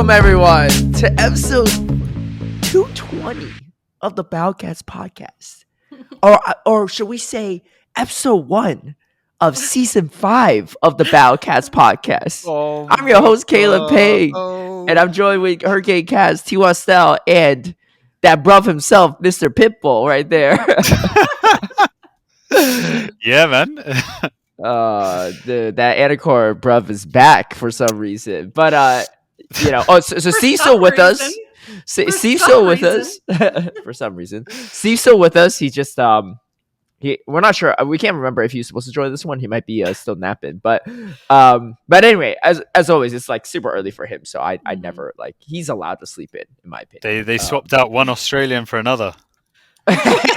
Welcome, everyone, to episode 220 of the Bowcats podcast. Or should we say episode 1 of season 5 of the Bowcats podcast. I'm your host, Caleb Peng, and I'm joined with HurricaneKaz, Twastell, and that bruv himself, Mr. Pitbull, right there. Yeah, man. That Anicor bruv is back for some reason. But so Steve's still with us. Steve's still with us for some reason. Steve's still with us. He just we're not sure. We can't remember if he was supposed to join this one. He might be still napping. But anyway, as always, it's like super early for him. So I never he's allowed to sleep in my opinion. They swapped out one Australian for another.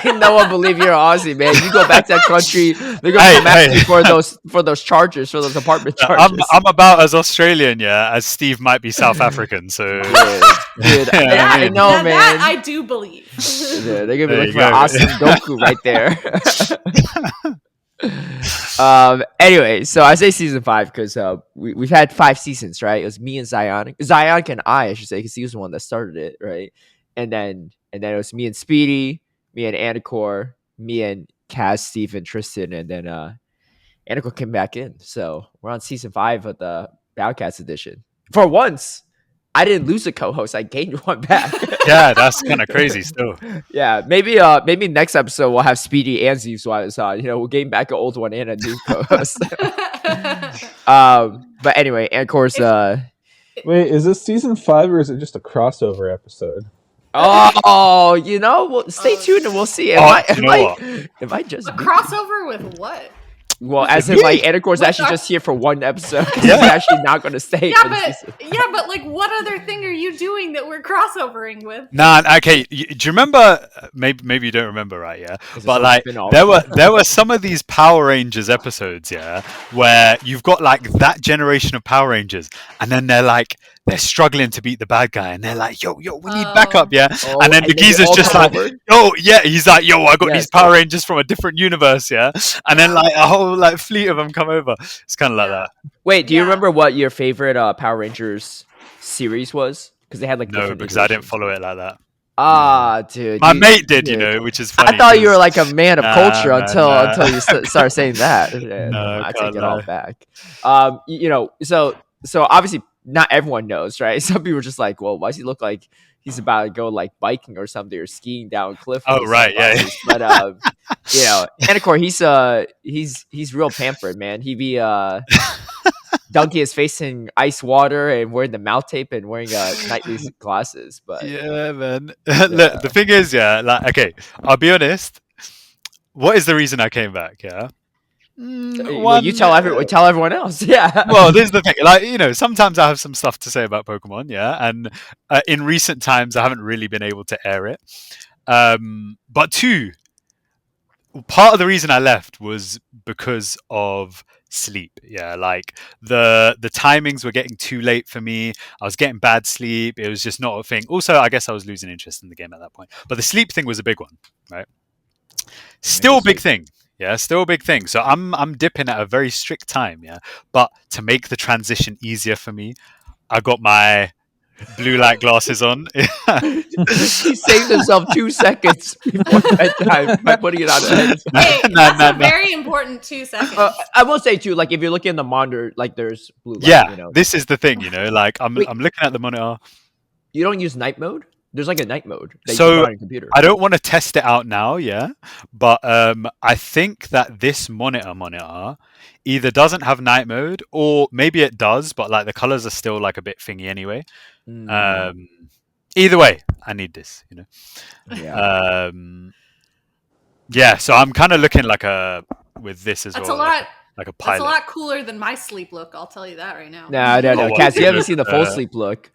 No one believe you're Aussie, man. You go back to that country, they're gonna come after you for those chargers, for those apartment charges. I'm about as Australian, as Steve might be South African. So, dude, I know, man. That I do believe. Yeah, they're gonna be looking for awesome Goku right there. Anyway, so I say season 5 because we've had 5 seasons, right? It was me and Zionic and I should say, because he was the one that started it, right? And then it was me and Speedy, me and Anicor, me and Kaz, Steve, and Tristan, and then Anicor came back in. So we're on season 5 of the Bowcats edition. For once, I didn't lose a co-host; I gained one back. Yeah, that's kind of crazy still. Yeah, maybe next episode we'll have Speedy and Zeus while it's on. We'll gain back an old one and a new co-host. But anyway, Anicor's Wait, is this season 5 or is it just a crossover episode? Oh, well, stay tuned and we'll see. Am I just a crossover with what? Well, as in Anicor's actually just here for one episode. He's actually not going to stay for the season. Yeah, but what other thing are you doing that we're crossovering with? Nah, okay. Do you remember? Maybe you don't remember, right? Yeah, but there were some of these Power Rangers episodes, where you've got that generation of Power Rangers, and then they're struggling to beat the bad guy, and they're like, yo, we need backup, and then the geezer's just like, he's like, yo, I got these Power Rangers from a different universe, and then a whole fleet of them come over. It's kind of like that. Wait, do you remember what your favorite Power Rangers series was? Because they had no, because I didn't follow it like that. Dude, my mate did, which is funny. I thought you were a man of culture until you started saying that. I take it all back. So obviously not everyone knows, right? Some people are just like, well, why does he look like he's about to go biking or something or skiing down a cliff? Oh, right, yeah. But Anicor, he's real pampered, man. He be dunking his face in ice water and wearing the mouth tape and wearing nightly glasses. But yeah, man. Look, the thing is, okay, I'll be honest. What is the reason I came back? Yeah. You tell everyone else. Yeah. Well, this is the thing. Sometimes I have some stuff to say about Pokemon. Yeah, and in recent times I haven't really been able to air it. But 2, part of the reason I left was because of sleep. Yeah, the timings were getting too late for me. I was getting bad sleep. It was just not a thing. Also, I guess I was losing interest in the game at that point. But the sleep thing was a big one, right? Still a big thing. Yeah, still a big thing. So I'm dipping at a very strict time, But to make the transition easier for me, I got my blue light glasses on. He saved himself 2 seconds before bedtime by putting it on his head. Hey, that's a very important 2 seconds. I will say too, if you're looking at the monitor, there's blue light. Yeah, this is the thing, I'm looking at the monitor. You don't use night mode? There's a night mode that so you can run on your computer. I don't want to test it out now, but I think that this monitor either doesn't have night mode or maybe it does, but the colors are still a bit thingy anyway. Either way, I need this, Yeah. So I'm kind of looking with this as That's well. Like a pilot. That's a lot cooler than my sleep look. I'll tell you that right now. No, Kaz, you haven't seen the full sleep look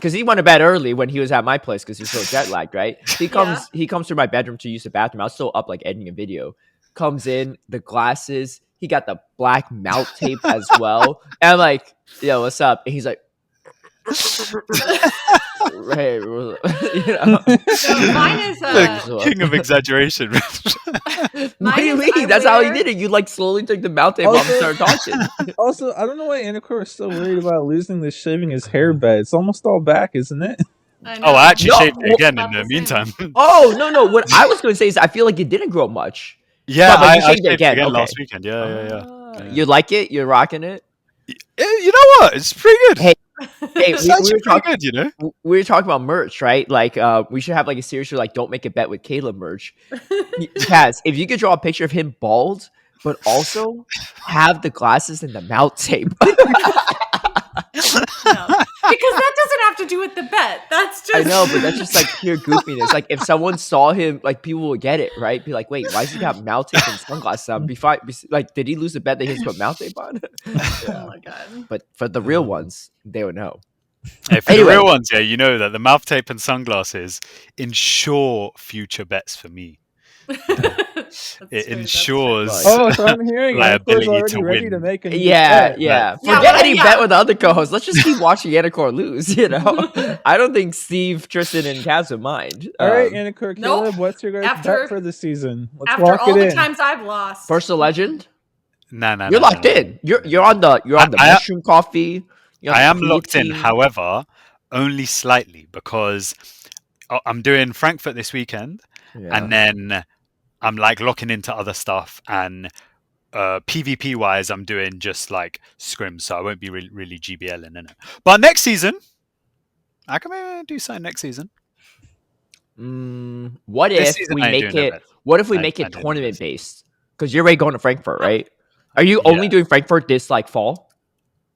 because he went to bed early when he was at my place because he's so jet lagged, right? He comes through my bedroom to use the bathroom. I was still up editing a video. Comes in, the glasses. He got the black mouth tape as well. And I'm like, yo, what's up? And he's like, Right. You know. No, mine is The king of exaggeration. What do Mine you is mean? I That's how he wear- did it. You like slowly took the mouth tape off and started talking. Also, I don't know why Anicor is so worried about losing this shaving his hair bet. It's almost all back, isn't it? I Oh, I actually No, shaved it again about in the the same. meantime. Oh no! What I was going to say is I feel like it didn't grow much. Yeah, But you I shaved shaved it again. Okay. last weekend. Yeah. You like it? You're rocking it. You know what? It's pretty good. Hey, Hey, It's we actually were pretty talking. good, you know. We were talking about merch, right? Like, we should have like a series where like, don't make a bet with Caleb merch. Kaz, if you could draw a picture of him bald, but also have the glasses and the mouth tape. No. Because that doesn't have to do with the bet. That's just I know, but that's just like pure goofiness. Like, if someone saw him, like people would get it, right? Be like, wait, why does he got mouth tape and sunglasses on? Like, did he lose the bet that he has to put mouth tape on? Oh my god. But for the real ones, they would know. Hey, for Anyway. the real ones, yeah, you know that the mouth tape and sunglasses ensure future bets for me. It ensures Oh, so I'm hearing my Anicor's ability already to ready win. to make a new Yeah. bet. Yeah, Forget well, any yeah. bet with the other co-hosts. Let's just keep watching Anicor lose. You know, I don't think Steve, Tristan, and Kaz would mind. All right, Anicor, Nope. Caleb, what's your guys' After- bet for the season? Let's After lock all it the in. times I've lost. First a legend. Nah. You're locked in. You're on the mushroom coffee. You're on I the am locked in, creatine. however, only slightly because I'm doing Frankfurt this weekend, Yeah. and then I'm like locking into other stuff, and PvP wise, I'm doing just like scrims, so I won't be really GBL in it. But next season, I can maybe do something next season. What This if season we I ain't make doing no it? bets. What if we I make it don't do tournament bets. based? Because you're already going to Frankfurt, right? Are you only doing Frankfurt this like fall?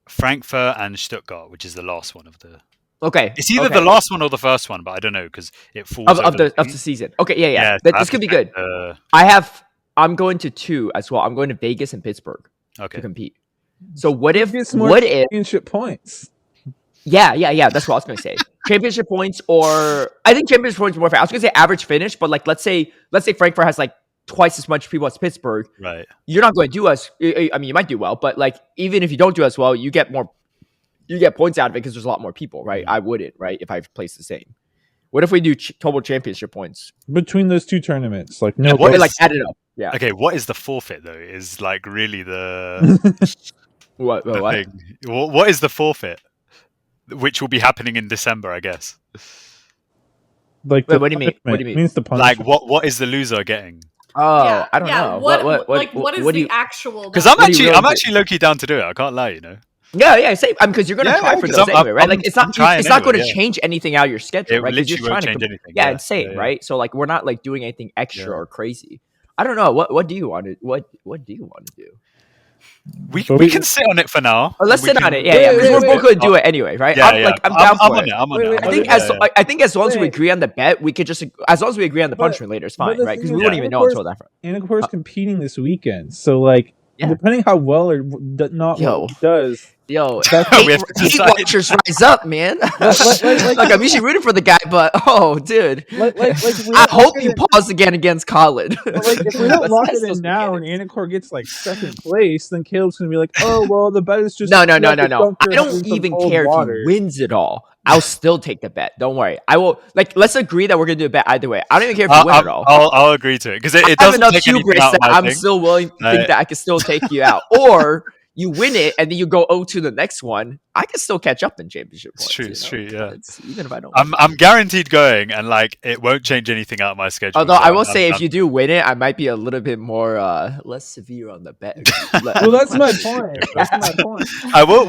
Frankfurt and Stuttgart, which is the last one of the. Okay. It's either okay. the last one or the first one, but I don't know because it falls of over the season. Okay, yeah. so But I this have could to be good. check I'm going to 2 as well. I'm going to Vegas and Pittsburgh to Okay. compete. So what if? Get some more What if? championship points? Yeah. That's what I was gonna say. Championship points, or I think championship points are more fair. I was gonna say average finish, but like let's say Frankfurt has like twice as much people as Pittsburgh. Right. You're not going to do as. I mean, you might do well, but like even if you don't do as well, you get more. You get points out of it because there's a lot more people, right? I wouldn't, right? If I placed the same. What if we do total championship points? Between those two tournaments, like no. What Okay, is- like add it up. Yeah. Okay, what is the forfeit though? Is like really the What? thing. What is the forfeit? Which will be happening in December, I guess. Like, Wait, what do you mean? What do you mean? Means the Like punishment. what is the loser getting? Oh, I don't know. What is what do the you? actual? Because bet? I'm do you actually really do? low key down to do it. I can't lie, you know. Yeah. Same. Because you're gonna Yeah, try for 'cause those I'm- anyway, right? I'm Like it's not. trying It's not going to anyway, yeah. change anything out of your schedule, It right? 'Cause literally you're won't trying change to. anything. Yeah, and same, yeah. right? So like we're not like doing anything extra Yeah. or crazy. I don't know. What do you want to? What do you want to do? We But can sit on it for now. Oh, let's We sit on can- it. Yeah. Because we're wait, both going to do it anyway, right? Yeah, I'm down I'm for on it. it. I'm on Wait, it. wait, I'm I on think it. I think as long as we Wait. agree on the bet, we could just as long as we agree on the But- punishment later, it's but fine, the right? Because thing we is, wouldn't even know until that. Anicor's competing this weekend, so like, Yeah. depending how well or not Yo. well he does, Yo, That's- We have to hate decide. watchers rise up, man. like- like I'm usually rooting for the guy, but oh, dude, like we I don't hope look you at it- pause again against Colin. But like, if we don't Let's lock test it those in now mechanics. and Anicor gets like second place, then Caleb's gonna be like, "Oh well, the bet is just No. you have to I dunk your head in don't some even cold care water." if he wins it all. I'll still take the bet. Don't worry. I will. Like, let's agree that we're gonna do a bet either way. I don't even care if you win it all. I'll agree to it because it I have doesn't enough take anything hubris out of that my I'm thing. still willing to think that I can still take you out, or you win it and then you go 0 to the next one. I can still catch up in championship It's points. true, you it's know? true, yeah. It's, even if I don't. I'm guaranteed going, and like it won't change anything out of my schedule. Although so I will I'm say, if done. you do win it, I might be a little bit more less severe on the bet. Well, that's my point. That's my point.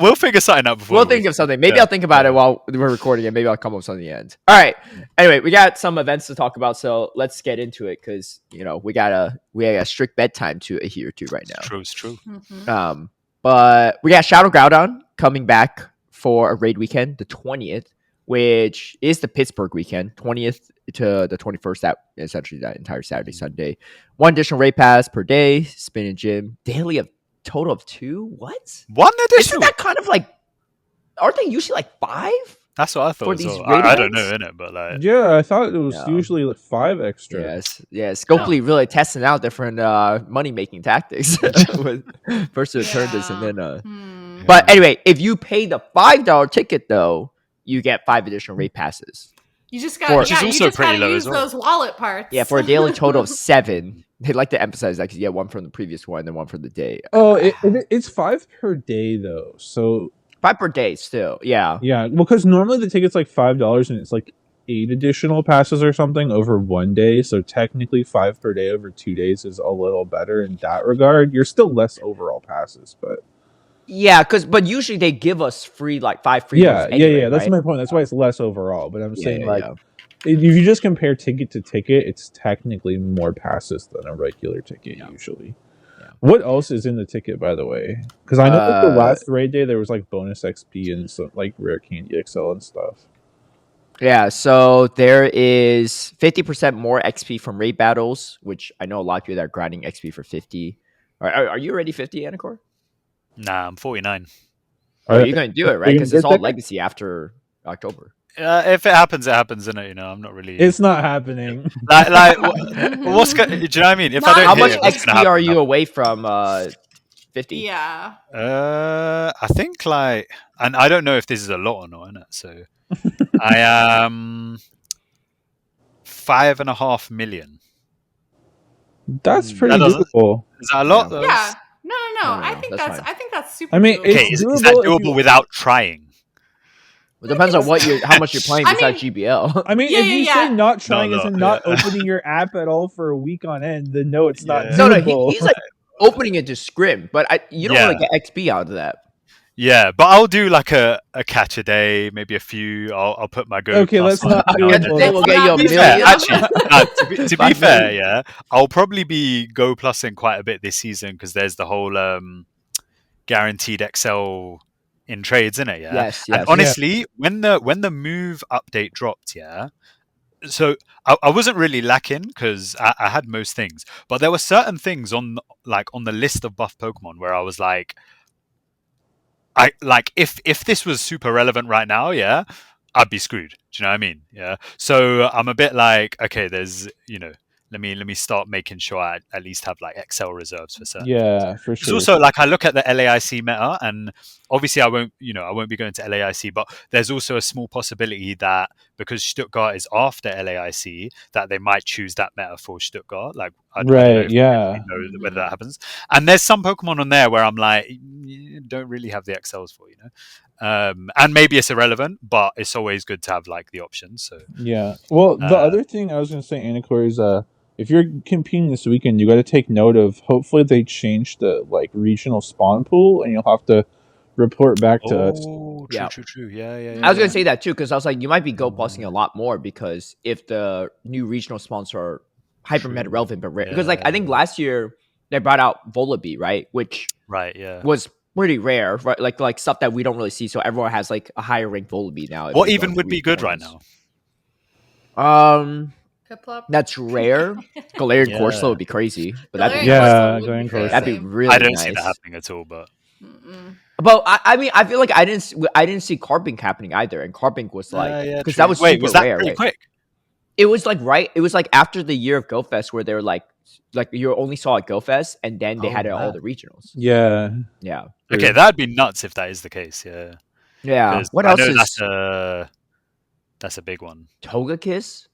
we'll figure something out before. We'll the think of weekend. something. Maybe Yeah, I'll think about it while we're recording it. Maybe I'll come up with something at the end. All right. Anyway, we got some events to talk about, so let's get into it because we got a strict bedtime to adhere to right now. It's true. Mhm. But we got Shadow Groudon coming back for a raid weekend, the 20th, which is the Pittsburgh weekend, 20th to the 21st. That essentially that entire Saturday, Sunday. 1 additional raid pass per day, spin and gym, daily of total of 2. What? One Isn't additional. that kind of like? Aren't they usually like 5? That's what I thought. for as these well. raid I don't events? know, innit? But like, Yeah, I thought it was No. usually like 5 extra. Yes. Scopely really testing out different money making tactics with first to return this and then. Hmm. But anyway, if you pay the $5 ticket though, you get 5 additional raid passes. You just For- got Which is you also just pretty gotta low use as well. those wallet parts. Yeah, for a daily total of 7. They'd like to emphasize that because you get one from the previous one and then one for the day. Oh, it's 5 per day though. So 5 per day still. Yeah. yeah, because normally the ticket's like $5 and it's like 8 additional passes or something over one day. So technically 5 per day over 2 days is a little better in that regard. You're still less overall passes, but Yeah, but usually they give us free, like 5 free ones anyway, That's right? my point. That's why it's less overall. But I'm saying like yeah. if you just compare ticket to ticket, it's technically more passes than a regular ticket usually. Yeah. What else is in the ticket, by the way? Because I know like, the last raid day there was like bonus XP and some like rare candy XL and stuff. Yeah, so there is 50% more XP from raid battles, which I know a lot of people that are grinding XP for 50. Are you already 50, Anicor? Nah, I'm 49. Oh, you're going to do it, right? you Because gonna it's get all there? legacy after October. If it happens, it happens, innit? You know, I'm not really. It's not happening. like what's do you know what I mean? If I Not don't How hit much it, what's gonna XP happen? are you away from 50? Yeah. I think like, and I don't know if this is a lot or not, innit? So I am 5.5 million. That's pretty That doesn't- doable. Is that a lot? Yeah. Though? Yeah. No. No, I no, think that's that's fine. I think that's super. I mean, doable. Okay, It's is that doable if doable you- without trying? It depends on think how much you're playing I besides mean- GBL. I mean, Yeah, if you yeah, say yeah. not trying No, isn't not yeah. opening your app at all for a week on end, then no, it's not Yeah. doable. He's like opening it to scrim, but you don't really get XP out of that. Yeah, but I'll do like a catch a day, maybe a few. I'll put my go. Okay, plus let's on not it do now it. and then. They will get you a To be million. fair, actually, to be 5 fair, million. yeah, I'll probably be go plusing quite a bit this season because there's the whole guaranteed XL in trades, in it, yeah. Yes, And yes. honestly, when the move update dropped, yeah. So I wasn't really lacking because I had most things, but there were certain things on the list of buff Pokemon where I was like, if this was super relevant right now, yeah, I'd be screwed. Do you know what I mean? Yeah. So I'm a bit like, okay, there's let me start making sure I at least have like XL reserves for certain. Yeah, for It's sure. also like I look at the LAIC meta, and obviously I won't be going to LAIC, but there's also a small possibility that because Stuttgart is after LAIC, that they might choose that meta for Stuttgart. Like I don't know if yeah. we know whether that happens. And there's some Pokemon on there where I'm like, you don't really have the XLs for, and maybe it's irrelevant, but it's always good to have like the options. So Yeah. Well, the other thing I was going to say, Anicor, is if you're competing this weekend, you got to take note of. Hopefully, they change the like regional spawn pool, and you'll have to report back to us. True. Yeah. I was gonna say that too because I was like, you might be go busting a lot more because if the new regional spawns are hyper meta relevant but rare, because like I think last year they brought out Volibee, right, which was pretty rare, right? Like stuff that we don't really see, so everyone has like a higher ranked Volibee now. What even would be good right now? That's rare. Galarian Yeah. Corsola would be crazy, but that'd be Galarian Corsola. that'd be really I don't nice. see that happening at all, but But I mean, I feel like I didn't see Carpink happening either, and Carpink was like because that was super was that rare. pretty Right? quick? It was like it was like after the year of GoFest where they were like you only saw at GoFest, and then they had it at all the regionals. Yeah. Yeah. Okay, that'd be nuts if that is the case. Yeah. Yeah. 'Cause What I else know is that's a big one. Togekiss?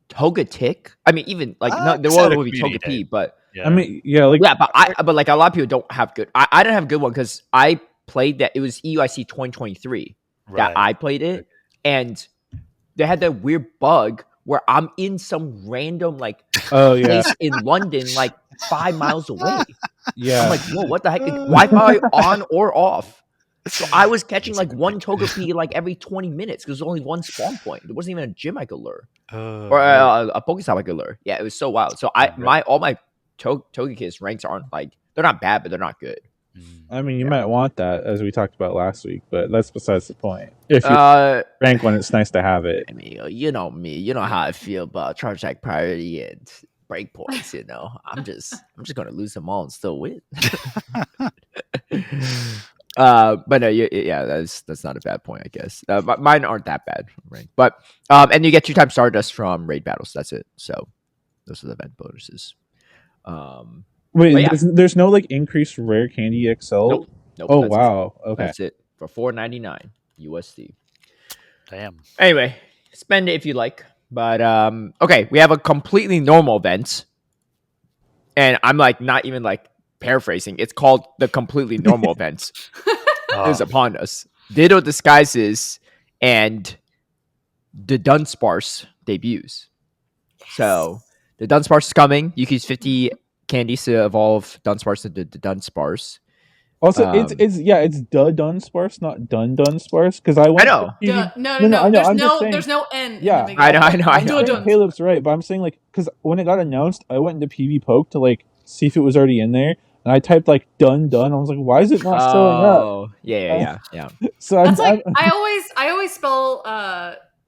Togetic? I mean, even like Ah, the it's one at a would be community day. Togepi, but Yeah. I mean, yeah, like but like a lot of people don't have good. I didn't have a good one because I played that. It was EUIC 2023 that I played it, and they had that weird bug where I'm in some random like place in London, like 5 miles away. Yeah. I'm like, whoa, what the heck? Wi-Fi on or off? So I was catching like one Togepi like every 20 minutes because there's only one spawn point. There wasn't even a gym I could lure or a Pokestop I could lure. Yeah, it was so wild. So all my Togekiss ranks aren't like they're not bad, but they're not good. I mean, you might want that as we talked about last week, but that's besides the point. If you rank one, it's nice to have it. I mean, you know me, you know how I feel about charge attack priority and breakpoints. I'm just gonna lose them all and still win. But no, yeah, that's not a bad point, I guess. Mine aren't that bad, right? But and you get 2 times Stardust from raid battles. That's it. So those are the event bonuses. Wait, there's no like increased rare candy XL. Nope. Oh wow. Okay. That's it for $4.99 USD. Damn. Anyway, spend it if you like. But okay, we have a completely normal event, and I'm like not even like paraphrasing. It's called the completely normal event. Is upon us. Ditto disguises and the Dunsparce debuts. So the Dunsparce is coming. You can use 50 candies to evolve Dunsparce into the Dunsparce. Also, it's the Dunsparce, not Dunsparce. Because I went. know. To PV No. I know. I'm just saying, There's no N. Yeah, in the beginning. I know. I'm saying Caleb's right, but I'm saying like because when it got announced, I went into PV Poke to like see if it was already in there, and I typed like done. I was like, why is it not showing up? Oh, yeah. So That's like I always spell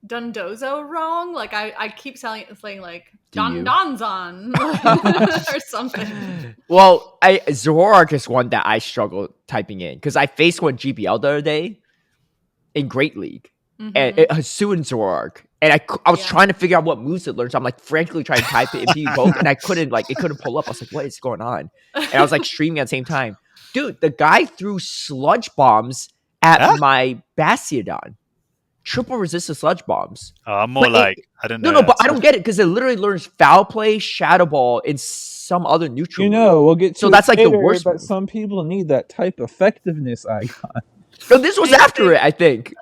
Dundozo wrong. Like I keep saying like Donzon or something. Well, Zoroark is one that I struggle typing in because I faced one GBL the other day in Great League, and it Hasu and Zoroark, and I was trying to figure out what moves it learns. So I'm like frankly trying to type it in PV Poke, and I couldn't it couldn't pull up. I was like, what is going on? And I was like streaming at the same time. Dude, the guy threw sludge bombs at my Bastiodon. Triple resistant sludge bombs. I'm more But like I don't know. No, but I don't get it because it literally learns Foul Play, Shadow Ball, and some other neutral. You know, we'll get to So it that's like the later, worst But move. some people need that type effectiveness icon. No, this was after it, I think.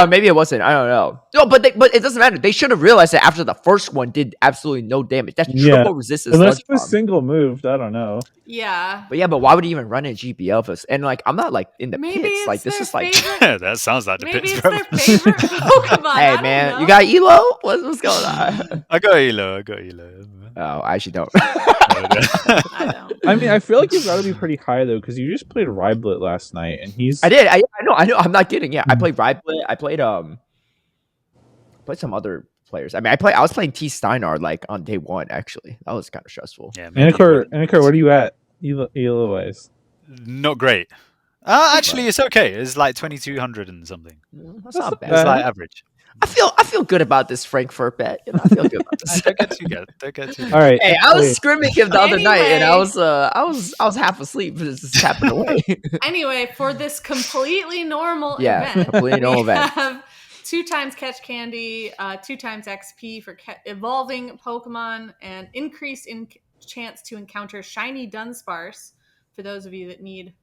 Maybe it wasn't. I don't know. No, but it doesn't matter. They should have realized that after the first one did absolutely no damage. That's triple resistance. Unless sludge it was bomb. single moved, I don't know. Yeah. But why would he even run in GBL for us? And like, I'm not like in the Maybe pits. it's Like, this their is like, favorite- that sounds like the Maybe pits, it's bro. their favorite Pokemon. I hey don't man, know. you got Elo? What's going on? I got Elo. Oh, I actually don't. I don't. I mean, I feel like you've got to be pretty high though, because you just played Ryblet last night, and he's. I did. I know. I'm not kidding. Yeah, I played Ryblet. I played some other players. I mean, I was playing T Steinar like on day one. Actually, that was kind of stressful. Yeah, maybe Anicor, where are you at? Elo wise. not great. Actually, it's okay. It's like 2200 and something. That's not bad. It's like average. I feel good about this Frankfurt bet. You know, I feel good about this. Don't get too good. Don't get too good. All right. Hey, I was scrimming him the other night, and I Anyway. was half asleep, but it's just tapping away. Anyway, for this completely normal Yeah, event, completely normal we event. have 2 times catch candy, 2 times XP for evolving Pokemon, and increase in chance to encounter shiny Dunsparce for those of you that need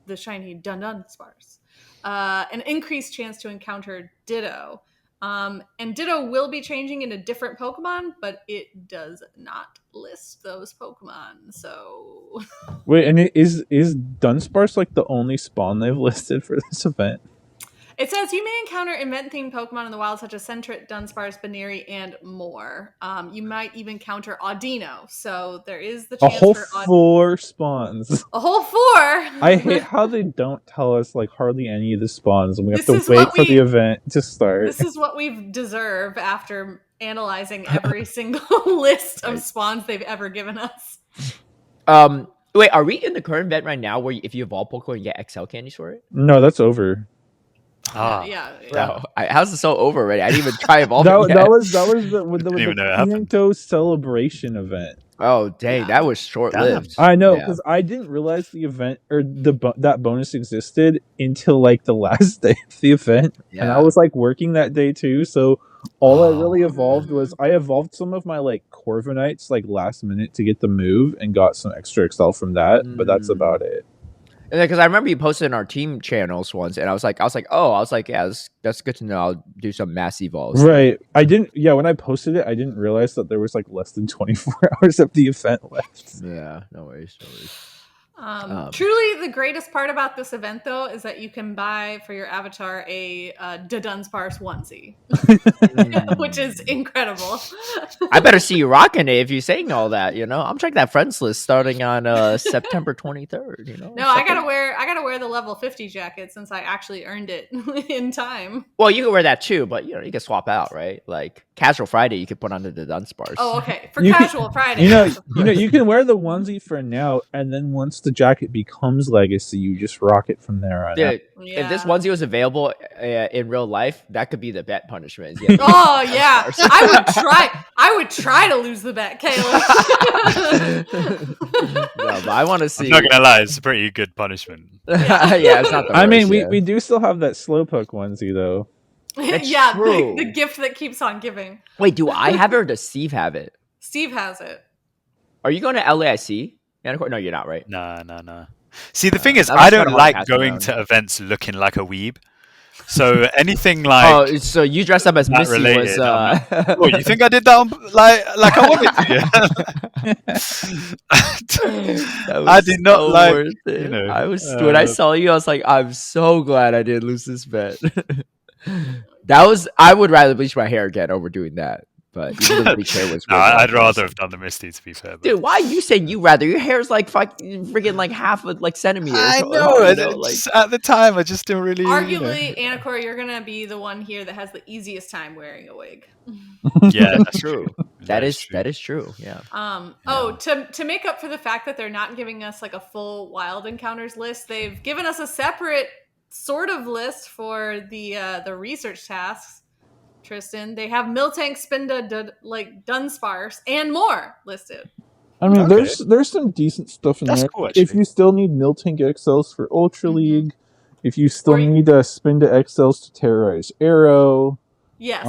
the shiny Dunsparce. An increased chance to encounter Ditto. And Ditto will be changing into different Pokemon, but it does not list those Pokemon. So Wait, and is Dunsparce like the only spawn they've listed for this event? it says you may encounter event-themed Pokemon in the wild, such as Sentret, Dunsparce, Baneri, and more. You might even encounter Audino. So there is the A chance whole for 4 spawns. a whole 4. I hate how they don't tell us like hardly any of the spawns, and we have This is to wait what for the event to start. This is what we deserve after analyzing every single list of spawns they've ever given us. Wait, are we in the current event right now where if you evolve Pokemon, you get XL candies for it? No, that's over. Yeah. No, how's it so over already? I didn't even try evolving yet. That was with the even know it happened. Pianto celebration event. Oh dang, Yeah. that was short lived. I know, Yeah. because I didn't realize the event or that bonus existed until like the last day of the event, and I was like working that day too. So all I really evolved was I evolved some of my like Corviknights like last minute to get the move and got some extra XL from that, but that's about it. And because I remember you posted in our team channels once, and I was like, yeah, that's good to know. I'll do some mass evolves. Right. I didn't. Yeah, when I posted it, I didn't realize that there was like less than 24 hours of the event left. Yeah, no worries. Truly, the greatest part about this event, though, is that you can buy for your avatar a Dunsparce onesie, which is incredible. I better see you rocking it if you're saying all that. You know, I'm checking that friends list starting on September 23rd. You know, No, I gotta wear the level 50 jacket since I actually earned it in time. Well, you can wear that too, but you know, you can swap out, right? Like casual Friday, you could put under the Dunsparce. Oh, okay. For You can- casual Friday. You know, you can wear the onesie for now, and then once the jacket becomes legacy, you just rock it from there on out. Dude, Yeah. if this onesie was available in real life, that could be the bet punishment. Yeah. Oh yeah, I would try to lose the bet, Caleb. No, but I want to see. I'm not gonna lie, it's a pretty good punishment. Yeah, it's not the I mean, worst, yeah. we do still have that Slowpoke onesie though. That's yeah, true. the gift that keeps on giving. Wait, do I have it or does Steve have it? Steve has it. Are you going to LAIC? Anicor? No, you're not, right? No. See, the thing is, that was I kinda don't hard to like pass going around. to events looking like a weeb. So anything like Oh, so you dressed up as that Missy related, was. oh, you think I did that on, like I wanted to? That was I did not so like, worth it. you know. I was when I saw you, I was like, I'm so glad I didn't lose this bet. I would rather bleach my hair again over doing that. But even though the bleach hair was No, way more I'd rather impressive. have done the Misty, to be fair. But... Dude, why are you saying you rather? Your hair's like freaking like half a like centimeter. I tall, know. you know, like At the time, I just didn't really. Arguably, Anicor, you're gonna be the one here that has the easiest time wearing a wig. Yeah, that's true. That is true. Yeah. To make up for the fact that they're not giving us like a full wild encounters list, they've given us a separate sort of list for the research tasks. Tristan, they have Miltank, Spinda, Dunsparce, and more listed. I mean, Okay. there's some decent stuff in That's there. cool, actually. If you still need Miltank XLs for Ultra League, if you still Or you- need Spinda XLs to terrorize Arrow. Yes,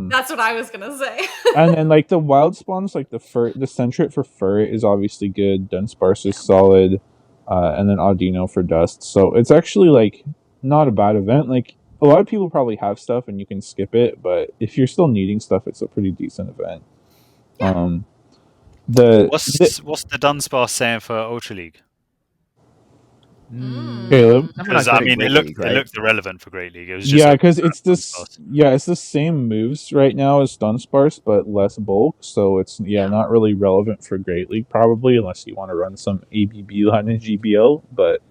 that's what I was gonna say. And then like the wild spawns, like the Sentret for Furret is obviously good. Dunsparce is solid, and then Audino for Dust. So it's actually like not a bad event. Like a lot of people probably have stuff and you can skip it, but if you're still needing stuff, it's a pretty decent event. Yeah. What's the Dunsparce saying for Ultra League? Caleb? Because I mean, it looked irrelevant for Great League. It was just because it's it's the same moves right now as Dunsparce, but less bulk. So it's not really relevant for Great League probably, unless you want to run some ABB line in GBL. But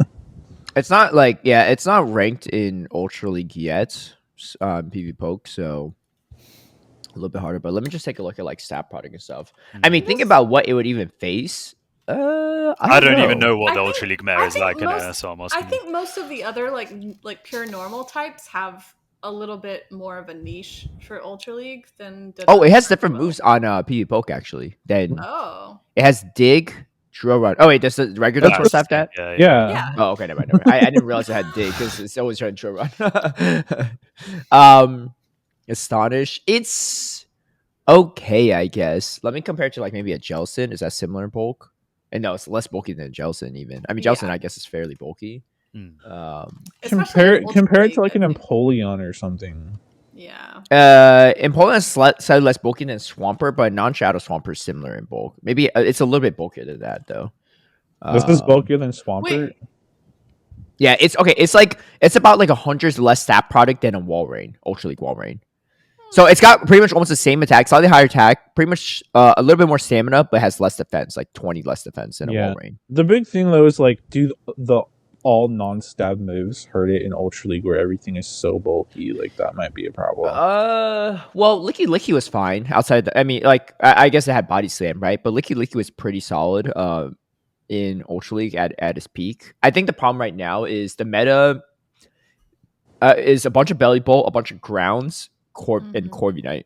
it's not like it's not ranked in Ultra League yet, PV Poke. So a little bit harder. But let me just take a look at like stat product and stuff. I mean, think about what it would even face. I don't even know what the Ultra League meta is like, so I'm asking. I think most of the other like pure normal types have a little bit more of a niche for Ultra League than. It has different moves on PV Poke actually. Then it has Dig, Drill Run. Oh wait, does the regular Dunsparce have that? Yeah. Oh, okay, never mind. I didn't realize it had Dig because it's always trying to Drill Run. Astonish. It's okay, I guess. Let me compare it to like maybe a Jelson. Is that similar in bulk? And no, it's less bulky than Jelson even. I mean, Jelson, I guess, is fairly bulky. Compare it to like an Empoleon or something. Yeah. Empoleon is slightly less bulky than Swampert, but non-Shadow Swampert is similar in bulk. Maybe it's a little bit bulkier than that, though. This is bulkier than Swampert? Wait. Yeah, it's okay. It's about like 100 less stat product than a Walrein, Ultra League Walrein. So it's got pretty much almost the same attack, slightly higher attack, pretty much a little bit more stamina, but has less defense, like 20 less defense than a Walrein. The big thing though is like, do the all non-stab moves hurt it in Ultra League where everything is so bulky? Like that might be a problem. Well, Licky was fine outside. I guess it had Body Slam, right? But Licky was pretty solid. In Ultra League at its peak. I think the problem right now is the meta is a bunch of Belly Bolt, a bunch of Grounds. And Corviknight,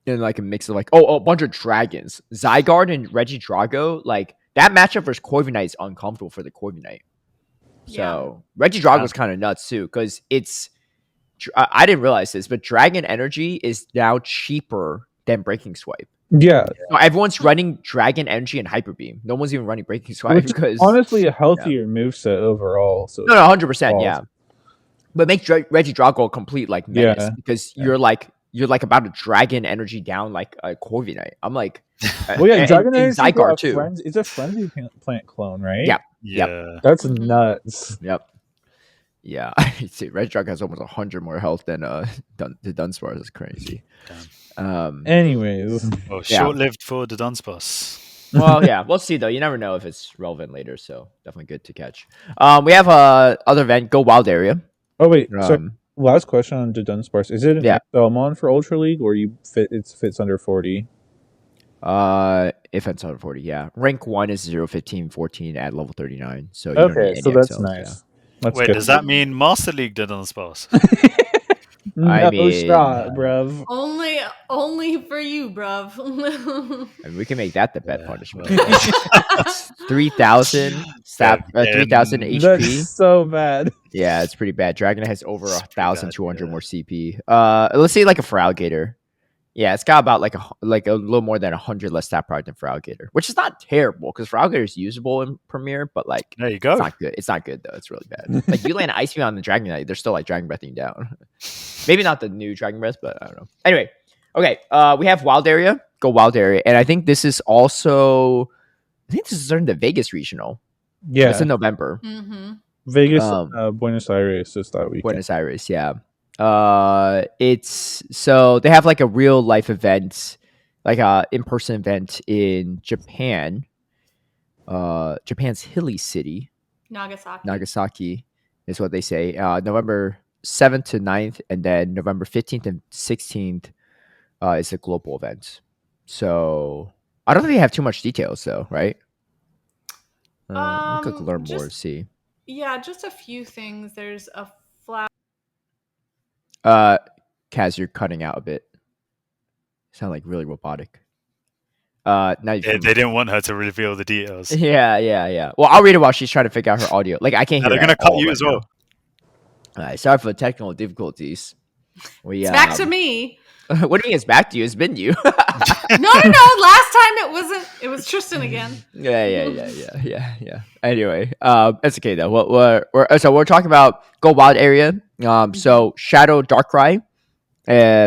and like a mix of like a bunch of dragons, Zygarde and Regidrago. Like that matchup versus Corviknight is uncomfortable for the Corviknight. So Regidrago is kind of nuts too because it's. I didn't realize this, but Dragon Energy is now cheaper than Breaking Swipe. Yeah, so everyone's running Dragon Energy and Hyper Beam. No one's even running Breaking Swipe because honestly a healthier moveset overall. So no, 100%, yeah. But make Regidrago a complete like menace because you're like about to Dragon Energy down like a Corviknight. I'm like, Dragon Energy Zygarde too. It's a Frenzy Plant clone, right? Yeah. That's nuts. Yep. Yeah, see, Regidrago has almost 100 more health than the Dunsparce. Is crazy. Anyways, short-lived for the Dunsparce. Well, yeah, we'll see though. You never know if it's relevant later, so definitely good to catch. We have other event, Go Wild Area. Oh wait, so last question on the Dunsparce. Is it an XLmon for Ultra League or it fits under 40? It fits under 40, yeah. Rank 1 is 0, 15, 14 at level 39. So okay, so that's nice. Wait, does that mean Master League the Dunsparce? No mean, shot, bruv. Only for you, bruv. I mean, we can make that the bet punishment. It's 3,000 stat, 3,000 HP. That's so bad. Yeah, it's pretty bad. Dragon has over It's pretty bad, 1,200 yeah. more CP. Let's say like a Feraligatr. Yeah, it's got about like a little more than 100 less stat product than Feraligatr, which is not terrible because Feraligatr is usable in Premier, but like There you go. it's not good. It's not good though. It's really bad. Like you land Ice Beam on the Dragonite, they're still like Dragon Breathing down. Maybe not the new Dragon Breath, but I don't know. Anyway, okay. We have Wild Area. Go Wild Area, and I think this is also. I think this is during the Vegas regional. Yeah, It's in November. Mm-hmm. Vegas, Um, Buenos Aires is that weekend. Buenos Aires, yeah. It's so they have like a real life event, like a in-person event in Japan. Japan's hilly city, Nagasaki, is what they say. November 7th to 9th, and then November 15th and 16th is a global event. So I don't think they have too much details though, right? We could learn more and see. Yeah, just a few things. There's a flower. Kaz, you're cutting out a bit. Sound like really robotic. Now you They didn't want her to reveal the details. Yeah. Well, I'll read it while she's trying to figure out her audio. Like I can't hear. They're her gonna at cut all you right as well. now. All right, sorry for the technical difficulties. It's back to me. What do you mean it's back to you? It's been you. No. Last time it wasn't. It was Tristan again. Yeah. Anyway, it's okay though. We're talking about Go Wild area. So Shadow Darkrai,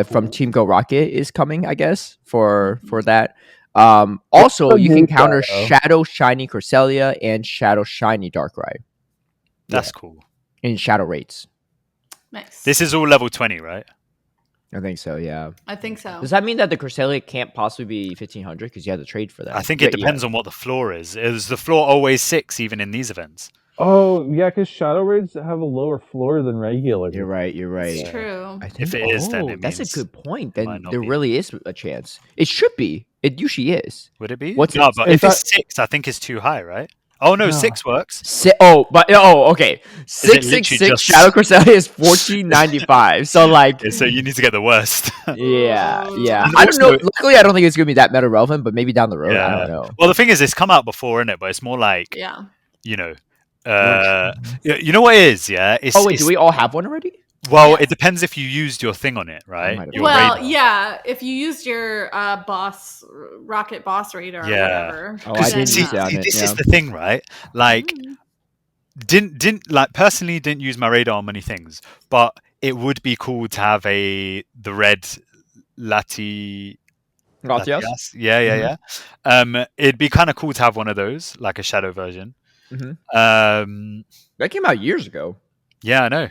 from Team Go Rocket is coming, I guess, for that. Also you can counter Shadow Shiny Cresselia and Shadow Shiny Darkrai That's cool. in Shadow Rates. Nice. This is all level 20, right? I think so. Yeah. I think so. Does that mean that the Cresselia can't possibly be 1,500 because you have to trade for that? I think it depends on what the floor is. Is the floor always 6 even in these events? Oh yeah, because Shadow Raids have a lower floor than regular. You're right. It's true. I think, If it is, then it that's a means good point. it Then might not there be. really is a chance. It should be. It usually is. Would it be? What's no, it? but Is if it's 6, I think it's too high, right? Oh no, No. 6 works. Okay. it 666 literally just- Shadow Cresselia is 1495. So like, Okay, so you need to get the worst. yeah. And I don't know. also- Luckily, I don't think it's gonna be that meta relevant, but maybe down the road, I don't know. Well, the thing is, it's come out before, innit? But it's more like, Yeah. you know, you know what it is, yeah? It's, Oh wait, it's, do we all have one already? Well, Yeah. it depends if you used your thing on it, right? might have Your Well, radar. yeah. If you used your rocket boss radar or Yeah. whatever. Oh, I then, didn't use See, it on it, this yeah. is the thing, right? Like, didn't like personally didn't use my radar on many things, but it would be cool to have the red Latias. Latias? Yeah. It'd be kind of cool to have one of those, like a shadow version. Mhm. That came out years ago. Yeah, I know,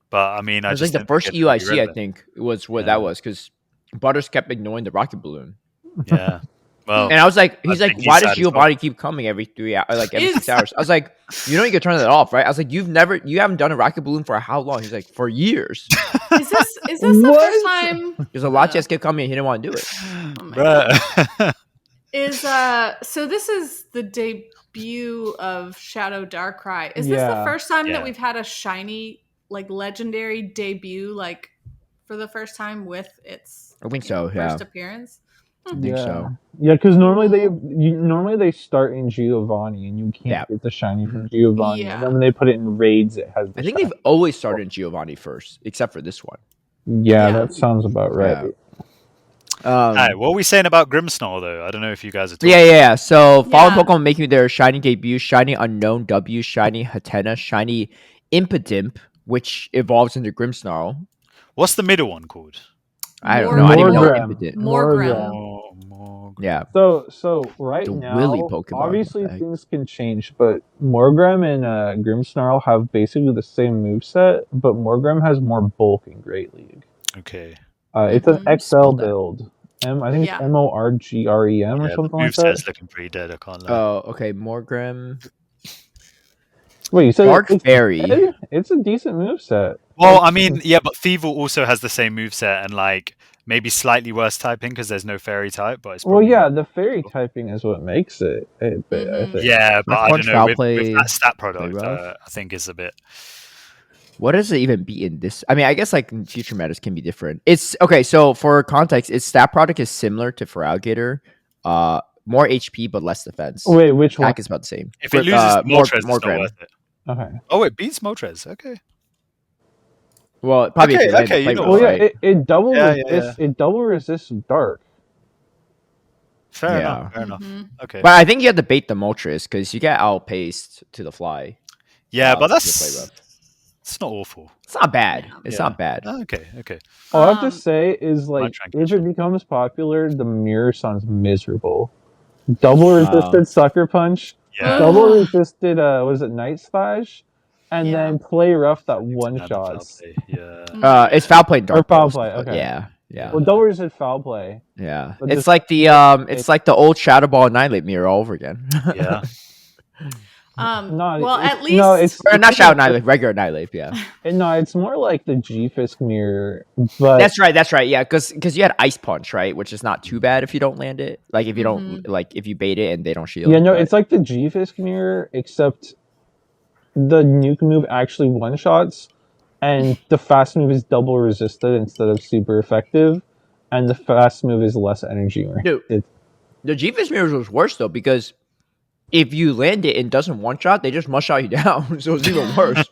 but I mean, It I was just like the didn't first think it'd be UIC, I relevant. think, was what Yeah. that was, because Butters kept ignoring the rocket balloon. Yeah. Well, And I was like, I he's like, think he's why does sad as well. Giovanni keep coming every 3 hours, like every Is- 6 hours? I was like, you know, you can turn that off, right? I was like, you haven't done a rocket balloon for how long? He's like, for years. Is this the What? first time? Because a Latias kept coming and he didn't want to do it. Oh my bruh. So this is the debut of Shadow Darkrai. Is this the Yeah. first time Yeah. that we've had a shiny, like legendary debut, like for the first time with its I think so, yeah. first appearance? I think so. Yeah, because normally they start in Giovanni, and you can't Yeah. get the shiny from Giovanni. Yeah. And then when they put it in raids, it has. The I think shiny. they've always started in Giovanni first, except for this one. Yeah, Yeah. that sounds about right. Alright, what are we saying about Grimmsnarl though? I don't know if you guys are talking. Yeah. So, following Yeah. Pokemon making their shiny debut, shiny Unknown W, shiny Hatena, shiny Impidimp, which evolves into Grimmsnarl. What's the middle one called? I don't know. I didn't even know Morgrem. Impidimp. Morgrem. Yeah. So right The now, Willy Pokemon, obviously like- things can change, but Morgrem and Grimmsnarl have basically the same moveset, but Morgrem has more bulk in Great League. Okay. It's an Mhm. XL Spell that. build. I think Yeah. it's Morgrem or Yeah, something the like that. moveset's looking pretty dead. I can't lie. Oh, okay. Morgrem. Wait, you said Dark it's Fairy. dead? It's a decent moveset. Well, I mean, yeah, but Thievul also has the same moveset and like maybe slightly worse typing because there's no fairy type. But it's Well, probably yeah, the fairy typing is what makes it. I Mhm. think. yeah, but I Punch don't know Foul with play that stat product. rough. I think it's a bit. What does it even be in this? I mean, I guess like future metas can be different. It's okay. So for context, its stat product is similar to Feraligatr. More HP but less defense. Wait, which one? Attack is about the same. If it loses Moltres, it's not gram. worth it. Okay. Oh, it beats Moltres. Okay. Well, probably Okay, if you land okay, the you know playbook, what? Well, right? yeah, it double Yeah, resists. It double resists dark. Fair Yeah. enough. Fair enough. Mhm. Okay. But I think you have to bait the Moltres because you get outpaced to the fly. Yeah, but to the that's playbook. it's not awful. It's not bad. It's Yeah. not bad. Okay. Okay. All I have to Um, say is like, trying if to- it becomes popular, the mirror sounds miserable. Double resisted sucker punch. Yeah. Double resisted. Was it Night Splash? And Yeah. then play rough that one Foul shots. play, Yeah. It's foul play and dark. Or foul Pulse, play, but okay. Yeah. Yeah. Well, double resisted foul play. Yeah. But It's this- like the it's like the old Shadow Ball Annihilate mirror all over again. Yeah. No, well, it's- at least no, it's Or not Shadow Annihilate, regular Annihilate. Yeah. no, it's more like the G-Fisk mirror, but That's right. That's right. Yeah, because you had Ice Punch, right, which is not too bad if you don't land it. Like if you don't like if you bait it and they don't shield. yeah, no, but- it's like the G-Fisk mirror, except the nuke move actually one-shots, and the fast move is double resisted instead of super effective, and the fast move is less energy. Dude. The G-Fist mirrors was worse though because if you land it and doesn't one shot, they just must shot you down. So it's even worse.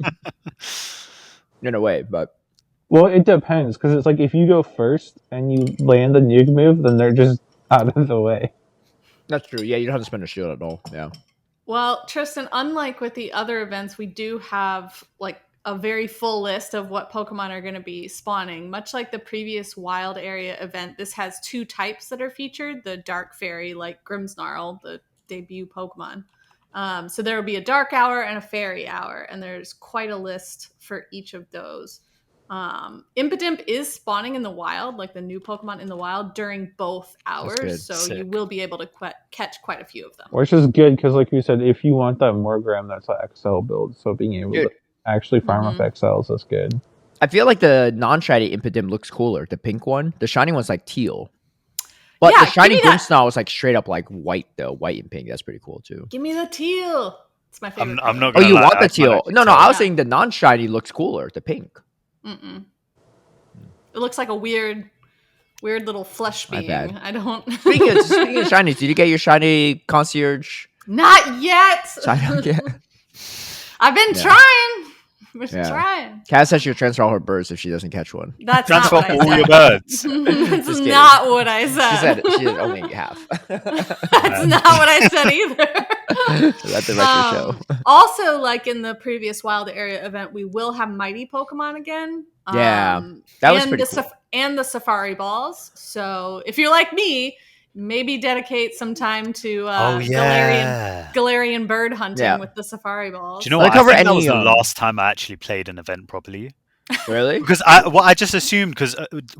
In a way, but Well, it depends, because it's like if you go first and you land the nuke move, then they're just out of the way. that's true. Yeah, you don't have to spend a shield at all. Yeah. Well, Tristan, unlike with the other events, we do have like a very full list of what Pokemon are going to be spawning. Much like the previous Wild Area event, this has two types that are featured: the Dark Fairy, like Grimmsnarl, the debut Pokemon. So there will be a Dark Hour and a Fairy Hour, and there's quite a list for each of those. Impidimp is spawning in the wild, like the new Pokemon in the wild, during both hours, good. so Sick. you will be able to catch quite a few of them. Which is good, because like you said, if you want that Morgram, that's an XL build, so being able Dude. to actually farm up XLs is good. I feel like the non-shiny Impidimp looks cooler. The pink one, the shiny one's like teal. But Yeah, the shiny give me that. Grimmsnarl was like straight up like white though, white and pink. That's pretty cool too. Give me the teal. It's my favorite. I'm not Oh, gonna you lie, want the I teal? managed No, to- I was Yeah. saying the non-shiny looks cooler. The pink. Mm-mm. It looks like a weird little flesh My being. bad. I don't. Speaking of shinies, did you get your shiny concierge? Not yet. Shiny? Yeah. I've been Yeah. trying. Been Yeah. trying. Cass says she'll transfer all her birds if she doesn't catch one. That's Transfer not what all I your said. birds. That's Just kidding. not what I She said. said only half. That's not what I said either. So that's the record show. Also, like in the previous Wild Area event, we will have Mighty Pokemon again. Yeah, that was and pretty the cool. and the Safari Balls. So if you're like me, maybe dedicate some time to Oh yeah. Galarian bird hunting Yeah. with the Safari Balls. Do you know Well, what? they cover I think that any, was the um, last time I actually played an event properly. Really? Because I just assumed, because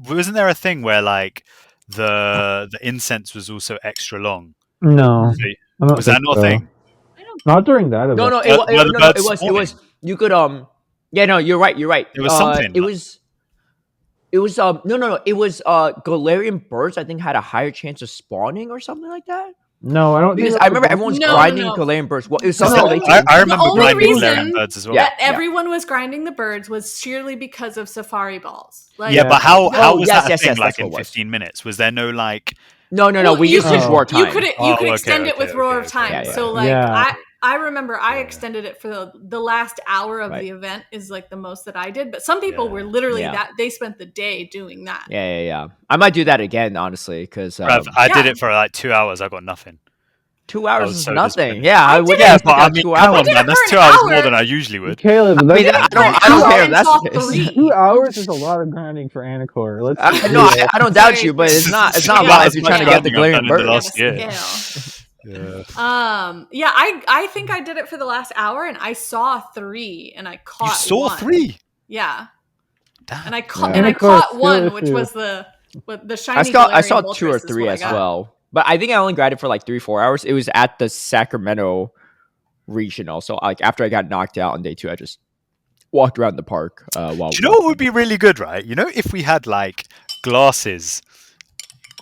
wasn't there a thing where like the incense was also extra long? No, So- I don't Was that think not a so. thing? Not during that event. No, no, Were the no, birds it was. spawning? You could Yeah, no, you're right. You're right. It was something. It was. No. It was Galarian birds. I think had a higher chance of spawning or something like that. No, I don't Because think I remember everyone's No, grinding no. Galarian birds. Well, it was No, something no, related. I remember only grinding reason Galarian birds as well. Yeah. that everyone was grinding the birds was sheerly because of Safari Balls. Like, Yeah, but how Oh, was yes, that a yes, thing yes, like that's what in it was. 15 minutes? Was there no like No. Well, We you used could- roar time. You could Oh, extend okay, it with okay, Roar okay, of Time. okay. So like Yeah. I remember I Yeah. extended it for the last hour of Right. the event is like the most that I did. But some people Yeah. were literally Yeah. that they spent the day doing that. Yeah. I might do that again, honestly, because bruv, I did Yeah. it for like 2 hours. I got nothing. 2 I hours was is so nothing. disappointed. Yeah, I would. did Yeah, it. But I mean, 2 come hours. on, did it man. That's for 2 an hours hour. more than I usually would. Caleb, I mean, that's, I don't For an care hour if that's and the case. saw 3. 2 hours is a lot of grinding for Anicor. Let's No, I don't doubt you, but it's not. It's not a Yeah, lot if you're trying to get the grinding I've Galarian done in the birds. last year. Scale. Yeah. Yeah, I think I did it for the last hour and I saw 3 and I caught You saw 1. 3. Yeah. Damn. And I caught Yeah. and I Of course, caught 1, yeah, which yeah. was the shiny I saw Galarian 2 or Moltres is 3 what I as got. well, but I think I only grinded for like 3-4 hours. It was at the Sacramento regional, so like after I got knocked out on day 2, I just walked around the park. While Do you know what would be really good, right? You know, if we had like glasses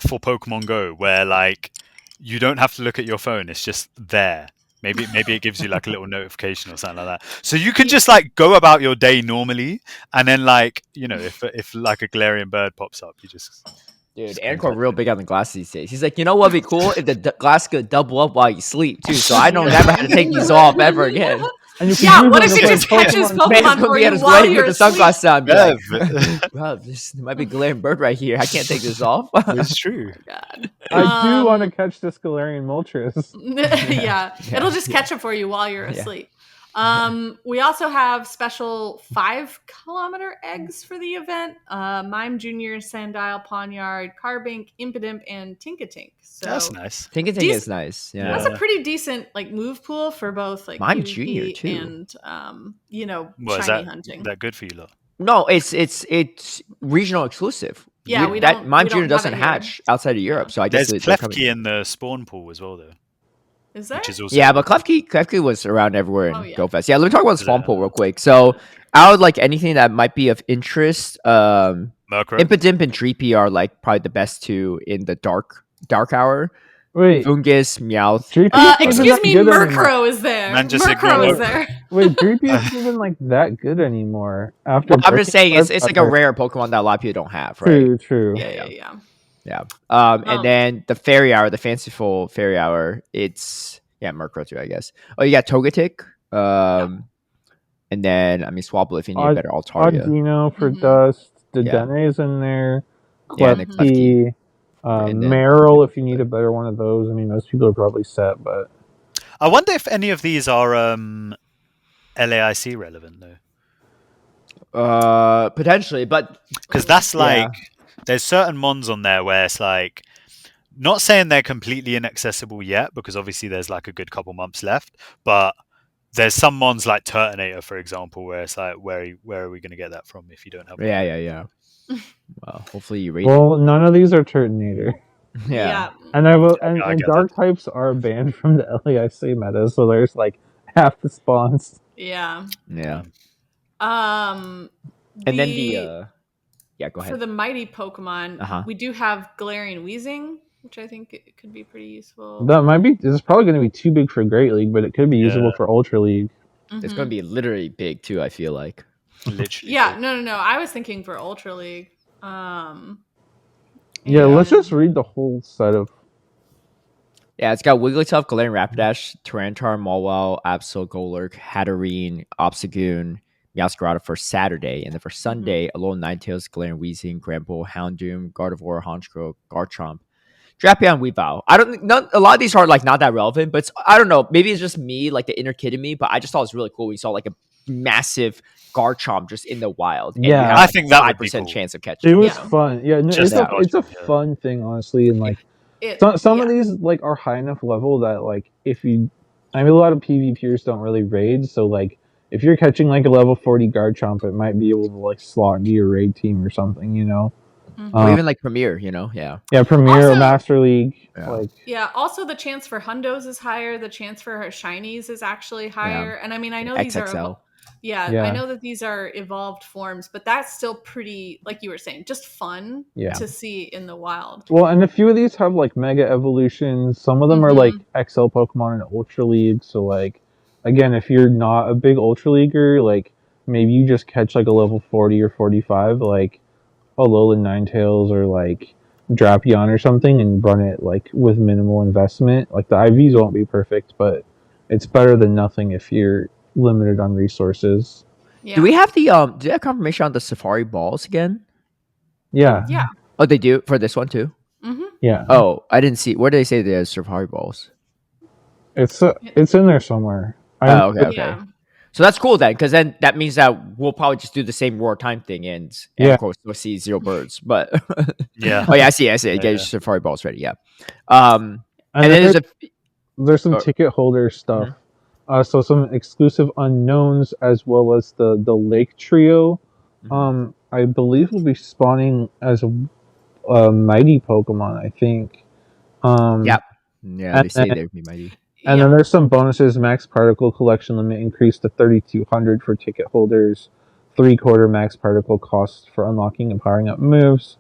for Pokemon Go, where like you don't have to look at your phone; it's just there. Maybe it gives you like a little notification or something like that. So you can just like go about your day normally, and then like if like a Galarian bird pops up, you just Dude, go and Anicor catch real it. big on the glass these days. He's like, you know what'd be cool if the glass could double up while you sleep too, so I don't never have to take these off ever again. And you can Yeah, use what them if to it play just catches Pokemon. Man's Pokemon gonna for be at you his while wedding you're with the asleep? sunglasses on. Be like, Bev, bro, this might be Galarian bird right here. I can't take this off. it's true. God. I do want to catch this Galarian Moltres. Yeah, it'll just catch it for you while you're Yeah. asleep. We also have special 5-kilometer eggs for the event. Mime Jr., Sandile, Pawniard, Carbink, Impidimp, and Tinkatink. So That's nice. Tinkating is nice. Yeah. that's a pretty decent like move pool for both like Mime PvP Jr. too. and Well, is shiny that hunting. that good for you lot? No, it's regional exclusive. Yeah, Mime we Jr. don't doesn't have it here. hatch outside of Europe, so I guess There's they're coming. Klefki in the spawn pool as well, though. Is there? Which is also Yeah, but Klefki was around everywhere in Oh, yeah. GoFest. Yeah, let me talk about the spawn pool real quick. So, I would like anything that might be of interest. Murkrow. Impidimp and Dreepy are like probably the best two in the dark hour. Wait, Fungus, Meowth. Dreepy Excuse me, Murkrow is there. Man, just Murkrow ignore is there. Wait, Dreepy isn't even like that good anymore. After I'm just saying it's like a Breaking- rare Pokemon that a lot of people don't have, right? True. Yeah. Yeah. And then the Fairy Hour, the fanciful Fairy Hour, it's Murkrow too, I guess. Oh, you got Togetic. And then Swablu if you need a better Altaria. Audino for Mhm. Dust. Dedene's in there. Yeah, and the Klefki. And then- Marill if you need a better one of those. I mean, most people are probably set, but I wonder if any of these are LAIC relevant, though. Potentially, but Because that's like there's certain mons on there where it's like not saying they're completely inaccessible yet, because obviously there's like a good couple months left, but there's some mons like Turtonator, for example, where it's like where are we going to get that from if you don't have one? yeah. Well, hopefully you read. well, none of these are Turtonator. Yeah. And I will, I and get dark types are banned from the LAIC meta, so there's like half the spawns. Yeah. And And then the go ahead. For the mighty Pokemon, we do have Galarian Weezing, which I think it could be pretty useful. That might be. This is probably going to be too big for Great League, but it could be usable for Ultra League. It's going to be literally big too, I feel like. Literally. Yeah, no. I was thinking for Ultra League. Let's just read the whole set of. Yeah, it's got Wigglytuff, Galarian Rapidash, Tyranitar, Mawile, Absol, Golurk, Hatterene, Obstagoon, Meowscarada for Saturday, and then for Sunday, Alolan Ninetales, Galarian Weezing, Gramble, Houndoom, Gardevoir, Honchkrow, Garchomp, Drapion, Weavile. A lot of these are like not that relevant, but I don't know. Maybe it's just me, like the inner kid in me, but I just thought it was really cool. We saw like a massive Garchomp just in the wild. And Yeah. you have, I think that would be 5% cool. chance of catching. It was Yeah. fun. Yeah, no, Just it's a yeah. fun thing, honestly, and like some of these like are high enough level that like a lot of PvPers don't really raid, so like if you're catching like a level 40 Garchomp, it might be able to like slot into your raid team or something, you know. Or even like Premier, yeah. Yeah, Premier, Also- Master League, Also the chance for Hundos is higher. The chance for shinies is actually higher. And I mean, I know these XXL. are I know that these are evolved forms, but that's still pretty, like you were saying, just fun to see in the wild. Well, and a few of these have like mega evolutions. Some of them are like XL Pokemon in Ultra League. So like, again, if you're not a big Ultra Leaguer, like maybe you just catch like a level 40 or 45, like Alolan Ninetales or like Drapion or something, and run it like with minimal investment. Like the IVs won't be perfect, but it's better than nothing if you're limited on resources. Do we have the do you have confirmation on the Safari balls again? Yeah. Oh, they do for this one too. Yeah. Oh, I didn't see. Where did they say they had Safari balls? It's in there somewhere. Okay. Yeah. So that's cool then, because then that means that we'll probably just do the same War Time thing, and of course we'll see 0 birds. But Yeah. I see. Get your Safari balls ready. Yeah. And then there's some ticket holder stuff. So some exclusive unknowns as well as the LAIC trio. I believe will be spawning as a mighty Pokemon, I think. They say they'd be mighty. And then there's some bonuses. Max particle collection limit increased to 3,200 for ticket holders. 3/4 max particle cost for unlocking and powering up moves.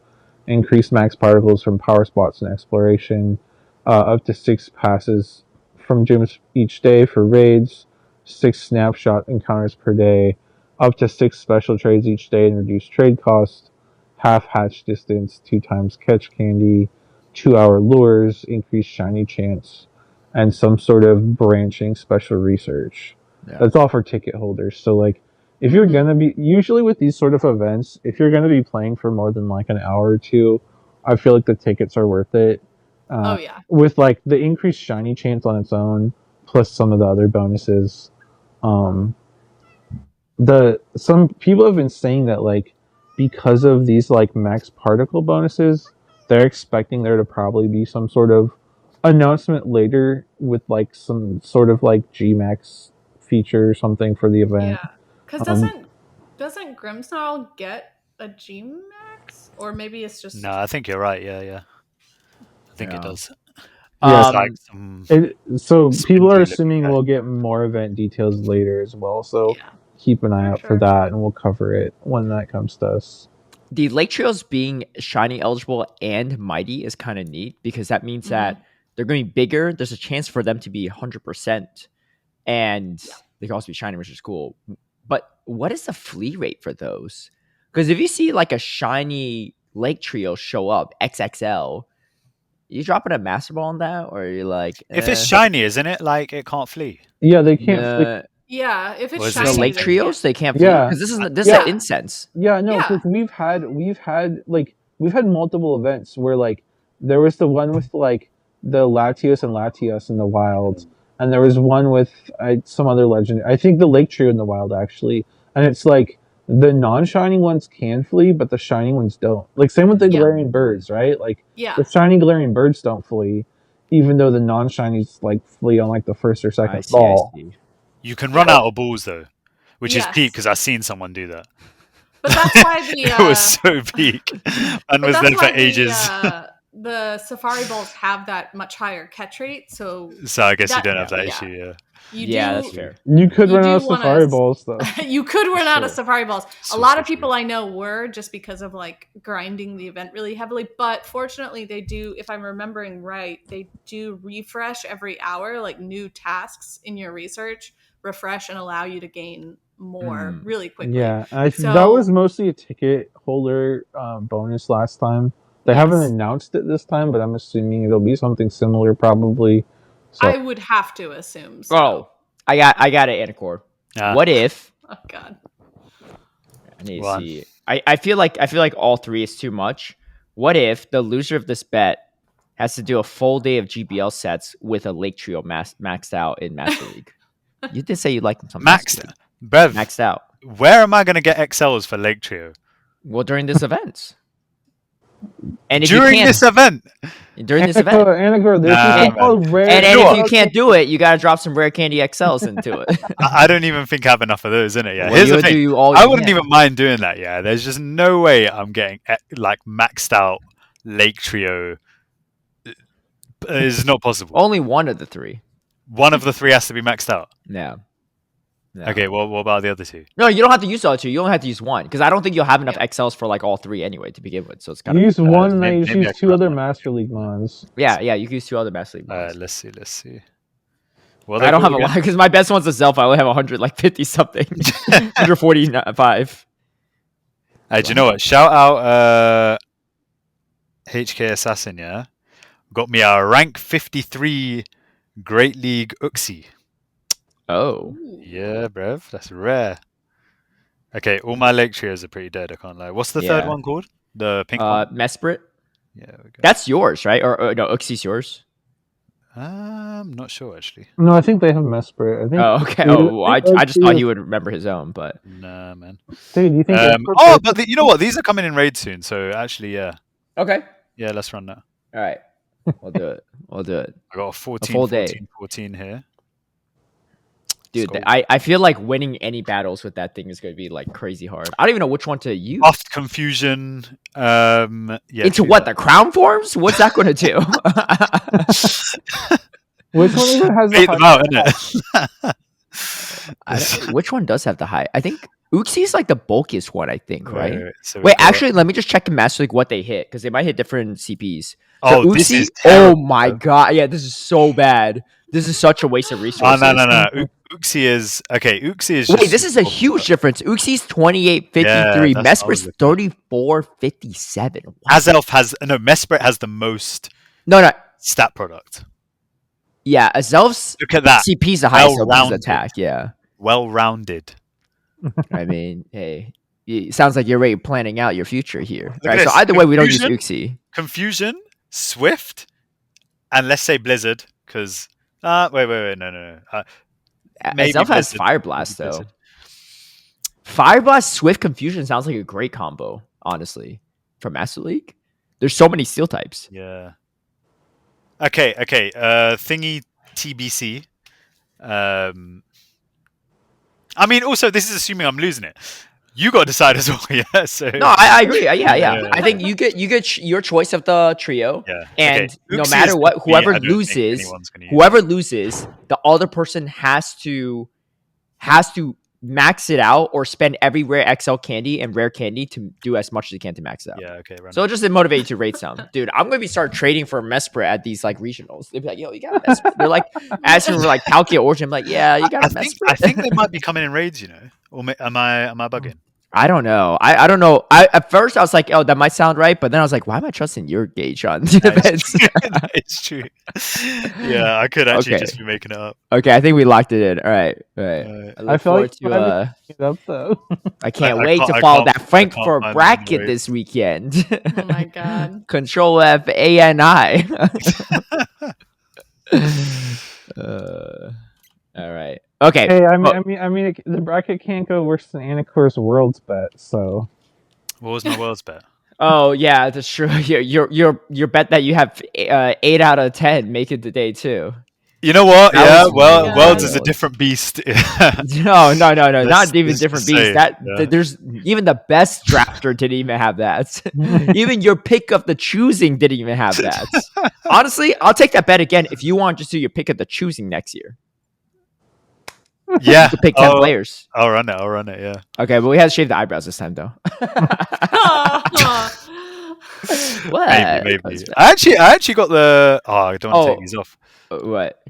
Increased max particles from power spots and exploration. Up to 6 passes from gyms each day for raids, 6 snapshot encounters per day, up to 6 special trades each day and reduce trade cost, half hatch distance, 2 times catch candy, 2-hour lures, increased shiny chance, and some sort of branching special research. Yeah. That's all for ticket holders. So like, if you're gonna be, usually with these sort of events, if you're gonna be playing for more than like an hour or two, I feel like the tickets are worth it. Oh yeah. With like the increased shiny chance on its own, plus some of the other bonuses. Some people have been saying that like because of these like max particle bonuses, they're expecting there to probably be some sort of announcement later with like some sort of like Gmax feature or something for the event. Yeah. Because doesn't Grimmsnarl get a Gmax? Or maybe it's just No, I think you're right. Yeah. I think it does. Yeah. It's like some So people are spindly assuming looking we'll get more event details later as well. So yeah. keep an eye out for Sure. that, and we'll cover it when that comes to us. The lake trails being shiny eligible and mighty is kind of neat because that means that they're going to be bigger. There's a chance for them to be 100%, and they can also be shiny, which is cool. But what is the flea rate for those? Because if you see like a shiny lake trio show up XXL, you dropping a master ball on that, or you're like, if it's shiny, isn't it? Like it can't flee. Yeah, they can't. Yeah, if it's Was shiny, the lake they trios, can't. they can't flee Yeah. because this is Yeah. an incense. Yeah, no, Yeah. because we've had multiple events where like there was the one with like the Latios and Latios in the wild, and there was one with some other legend. I think the Lake Trio in the wild actually, and it's like the non-shiny ones can flee, but the shiny ones don't. Like same with the Yeah. Galarian birds, right? Like Yeah. the shiny Galarian birds don't flee, even though the non-shinies like flee on like the first or I second see, ball. I see. You can run out of balls though, which is Yes. peak because I've seen someone do that. But that's why the It was so peak and but was that's there for why ages. the Safari Balls have that much higher catch rate, so So I guess you that- don't have that yeah. issue. Yeah. you Yeah, do, that's fair. You could You run do out of wanna Safari balls though. You could run out of Sure. Safari Balls. So A lot of true. people I know were just because of like grinding the event really heavily, but fortunately they do, if I'm remembering right, they do refresh every hour, like new tasks in your research refresh and allow you to gain more really quickly. Yeah, So- that was mostly a ticket holder bonus last time. They haven't Yes. announced it this time, but I'm assuming it'll be something similar probably. So I would have to assume so. Oh, I got it, Anicor. What if Oh god. I need to Go on. see? I feel like all three is too much. What if the loser of this bet has to do a full day of GBL sets with a Lake Trio maxed out in Master League? You did say you like them some Maxed, Bev. maxed out. Where am I going to get XLs for Lake Trio Well, during this event. And if during you can't, this event? during this event, Anicor, there's Nah, something called rare. and You know if you can't do it, you gotta drop some rare candy XLs into it. I don't even think I have enough of those in it. Yeah. Well, Here's you the thing. do all I you wouldn't can. even mind doing that. Yeah. There's just no way I'm getting like maxed out Lake Trio. It's not possible. Only one of the three. One of the three has to be maxed out. No. No. Okay. Well, what about the other two? No, you don't have to use all two. You only have to use one because I don't think you'll have enough Yeah. XLs for like all three anyway to begin with. So it's kind You of use one, and maybe I just I use can two have other one. Master League mons. yeah. You can use two other Master League ones. Let's see. Well, I don't have a lot because my best one's a Zelf. I only have 150 something, 145. Hey, do you know what? Shout out HK Assassin. Yeah, got me a rank 53 Great League Uxie. Oh, Yeah, bruv, that's rare. Okay, all my Lake Trios are pretty dead. I can't lie. What's the third Yeah. one called? The pink one. Mesprit. Yeah, there we go. That's yours, right? Or no, Uxie's yours. I'm not sure actually. No, I think they have Mesprit. I think. Oh, okay. Dude, Oh, I just thought he would remember his own, but Nah, man. Dude, you think? Oh, but you know what? These are coming in raid soon, so actually, yeah, okay. yeah. Let's run that. All right, we'll do it. We'll do it, I got a 14, full day. 14, 14 here. dude. Let's go. I feel like winning any battles with that thing is going to be like crazy hard. I don't even know which one to use. Buffed confusion. Yeah. Into true what that. the crown forms? What's that going to do? Which one even has Bait the them high- out, innit? Which one does have the high? I think Uxie's like the bulkiest one. I think, right? So Wait, actually, let me just check in Master League what they hit because they might hit different CPs. So Oh, this Uxie, is oh terrible, my bro. god, yeah, this is so bad. this is such a waste of Oh resources. no. Uxie is okay. Uxie is. Wait, just this is a super huge popular. difference. Uxi's 28.53, Yeah, that's what I was Mesper's looking 34.57. What? Azelf has no. Mesprit has the most No. stat product. Yeah, Azelf's Look at that. CP is the highest of his Well-rounded. attack. Yeah. Well-rounded. I mean, hey, it sounds like you're already planning out your future here. Look Right. at So this. either way, we don't use Confusion. Uxie. Confusion, Swift, and let's say Blizzard, because wait, no. Maybe Azelf has Blizzard. Fire Blast Maybe though. Blizzard. Fire Blast, Swift, Confusion sounds like a great combo. Honestly, for Master League, there's so many steel types. Yeah. Okay. Thingy TBC. I mean, also, this is assuming I'm losing it. You got to decide as well, yeah. So No, I agree. Yeah. Yeah. I think you get your choice of the trio, yeah. and Okay. no Uxie matter is what, the I don't think anyone's gonna use. the other person has to max it out or spend every rare XL candy and rare candy to do as much as you can to max it out. Yeah. Okay. Run So it'll just motivate you to rate some. Dude, I'm gonna be start trading for Mesprit at these like regionals. They'll be like, yo, you got a Mesprit. They're like asking for like Palkia Origin. I'm like, yeah, you got a Mesprit. I think they might be coming in raids, you know. Or am I bugging? I don't know. I don't know. At first I was like, oh, that might sound right, but then I was like, why am I trusting your gauge on events? It's true. Yeah, I could actually Okay. just be making it up. Okay, I think we locked it in. All right. I feel like to, it up though. I can't I wait can't- to I follow can't- that I Frankfurt can't find bracket the this weekend. Oh my god. Control F A N I. All right. Okay. Hey, I mean, the bracket can't go worse than Anicor's Worlds bet. So What was my world's bet? Oh yeah, that's true. Your bet that you have 8 out of 10 make it today too. You know what? That Yeah, was well, really Worlds good. is a different beast. No, not Let's even just different say beast. it, That yeah. there's even the best drafter didn't even have that. Even your pick of the choosing didn't even have that. Honestly, I'll take that bet again if you want to do your pick of the choosing next year. Yeah. To pick 10 players. I'll run it, yeah. Okay, but we had to shave the eyebrows this time though. What? Maybe. I actually got the I don't want to take these off. What?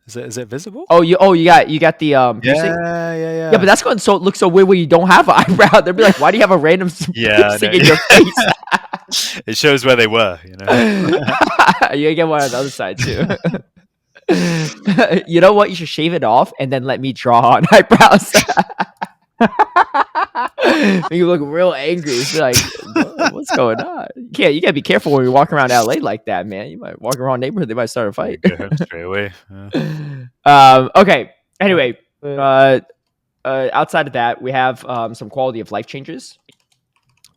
Is it visible? Oh, you got the piercing? Yeah. Yeah, but that's going to look so weird when you don't have an eyebrow. They'll be like, why do you have a random Yeah, I piercing know. in your face? It shows where they were, you know. You get one on the other side too. You know what? You should shave it off and then let me draw on eyebrows. You look real angry. It's like, what's going on? You can't be careful when you walk around LA like that, man. You might walk around neighborhood, they might start a fight. Go home straight away. Yeah. Okay. Anyway, outside of that, we have some quality of life changes.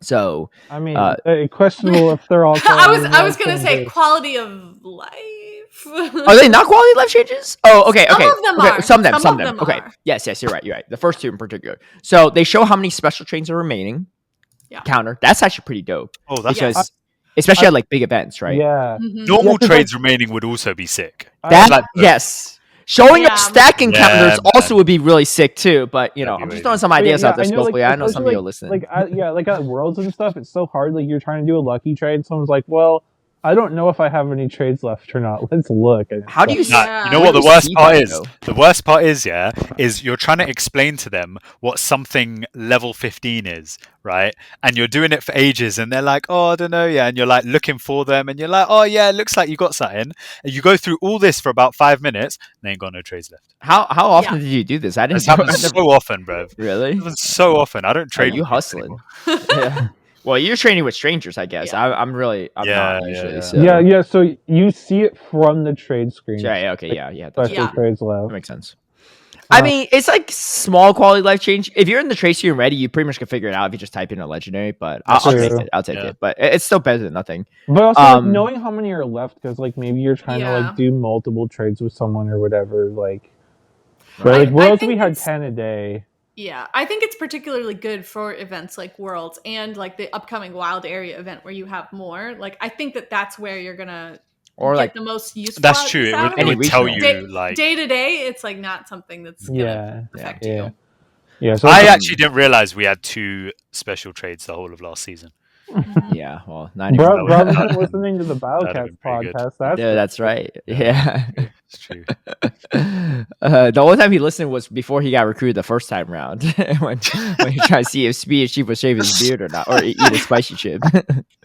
So I mean, questionable if they're all. I was gonna say quality of life. are they not quality of life changes? Oh, okay. Some of them are. Some of Some them. of them Okay. are. Yes, you're right. The first two in particular. So they show how many special trains are remaining. Yeah. Counter. That's actually pretty dope. Oh, that's Because especially at like big events, right? Yeah. Mhm. normal Yeah, 'cause, trades remaining would also be sick. That Like- yes. Showing Yeah. up stacking Yeah, counters man. also would be really sick too. But you know, That'd be I'm just way throwing good. some ideas out there, I know, Scopely. I know some of you especially, listening. like at Worlds and stuff, it's so hard. Like you're trying to do a lucky trade. Someone's like, "Well, I don't know if I have any trades left or not. Let's look." And it's How do you like, see- Yeah. You know Where what do the you worst see part that, is? though? The worst part is you're trying to explain to them what something level 15 is, right? And you're doing it for ages, and they're like, "Oh, I don't know, yeah." And you're like looking for them, and you're like, "Oh, yeah, it looks like you got something." And you go through all this for about 5 minutes, and they ain't got no trades left. How often Yeah. did you do this? I didn't This happens know. so often, bro. It Really? happens so often. I don't trade. You with people hustling? anymore. Yeah. Well, you're training with strangers, I guess. Yeah. I'm Yeah, not usually. yeah. So. yeah. So you see it from the trade screen. Yeah. Okay. Yeah. That's Special Yeah. trades That left. makes sense. I Uh, mean, it's like small quality life change. If you're in the trade screen ready, you pretty much can figure it out if you just type in a legendary. But I'll That's take true. it. I'll take Yeah. it. But it's still better than nothing. But also like, Um, knowing how many are left, because like maybe you're trying to Yeah. like do multiple trades with someone or whatever. Like, Right. but like I Worlds, think we had it's- 10 a day. Yeah, I think it's particularly good for events like Worlds and like the upcoming Wild Area event where you have more. Like, I think that's where you're gonna Or get like the most useful. That's true. It out would, of it Any would tell regional. you like. day to day. It's like not something that's gonna Yeah. affect Yeah. you. Yeah. So I it's- actually didn't realize we had 2 special trades the whole of last season. Mhm. yeah. Well, not even. Bro, that wasn't would- listening to the that'd have Biocats been pretty good. podcast. That's Yeah, that's right. Yeah. It's true. The only time he listened was before he got recruited the first time round, when he tried to see if Speed Chief would shave his beard or not, or eat a spicy chip.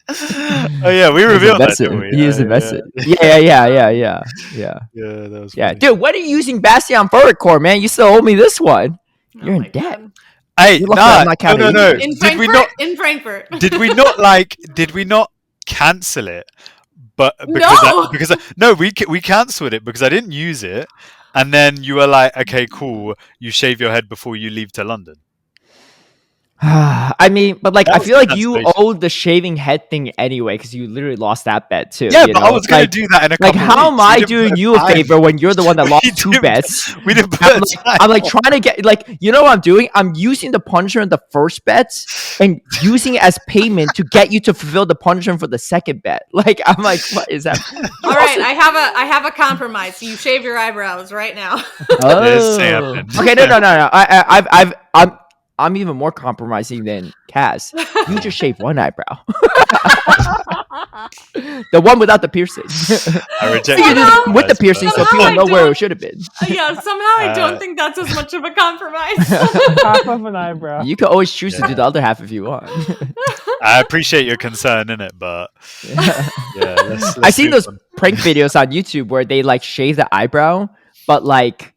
Oh yeah, we revealed that, didn't we? He was Yeah, invested. yeah. Yeah. Yeah, that was Yeah, funny. dude, when are you using Bastion Core, man? You still owe me this one. Oh You're in my debt. God. Hey, You're lucky I'm not no. counting you. In Did we Frankfurt? not? In Frankfurt. Did we not Did we not cancel it? But No! no, we cancelled it because I didn't use it, and then you were like, okay, cool. You shave your head before you leave to London. I mean, but like, That I was feel like the you cancellation. owed the shaving head thing anyway because you literally lost that bet too. Yeah, you but know? I was going Like- to do that in a Like, couple how weeks. am I We didn't doing put you a time. favor when you're the one that lost We two didn't- bets? We didn't put I'm like time. trying to get like, you know what I'm doing? I'm using the punishment of the first bets and using it as payment to get you to fulfill the punishment for the second bet. Like, I'm like, what is that? All right, I have a compromise. You shave your eyebrows right now. This happened. Okay, no. I'm even more compromising than Kaz. You just shave one eyebrow, the one without the piercing. I reject You it. did it with the piercing, so Somehow people I know where don't- it should have been. Yeah, somehow I Uh, don't think that's as much of a compromise. Half of an eyebrow. You could always choose to Yeah. do the other half if you want. I appreciate your concern in it, but yeah, let's I've seen move those on. prank videos on YouTube where they like shave the eyebrow, but like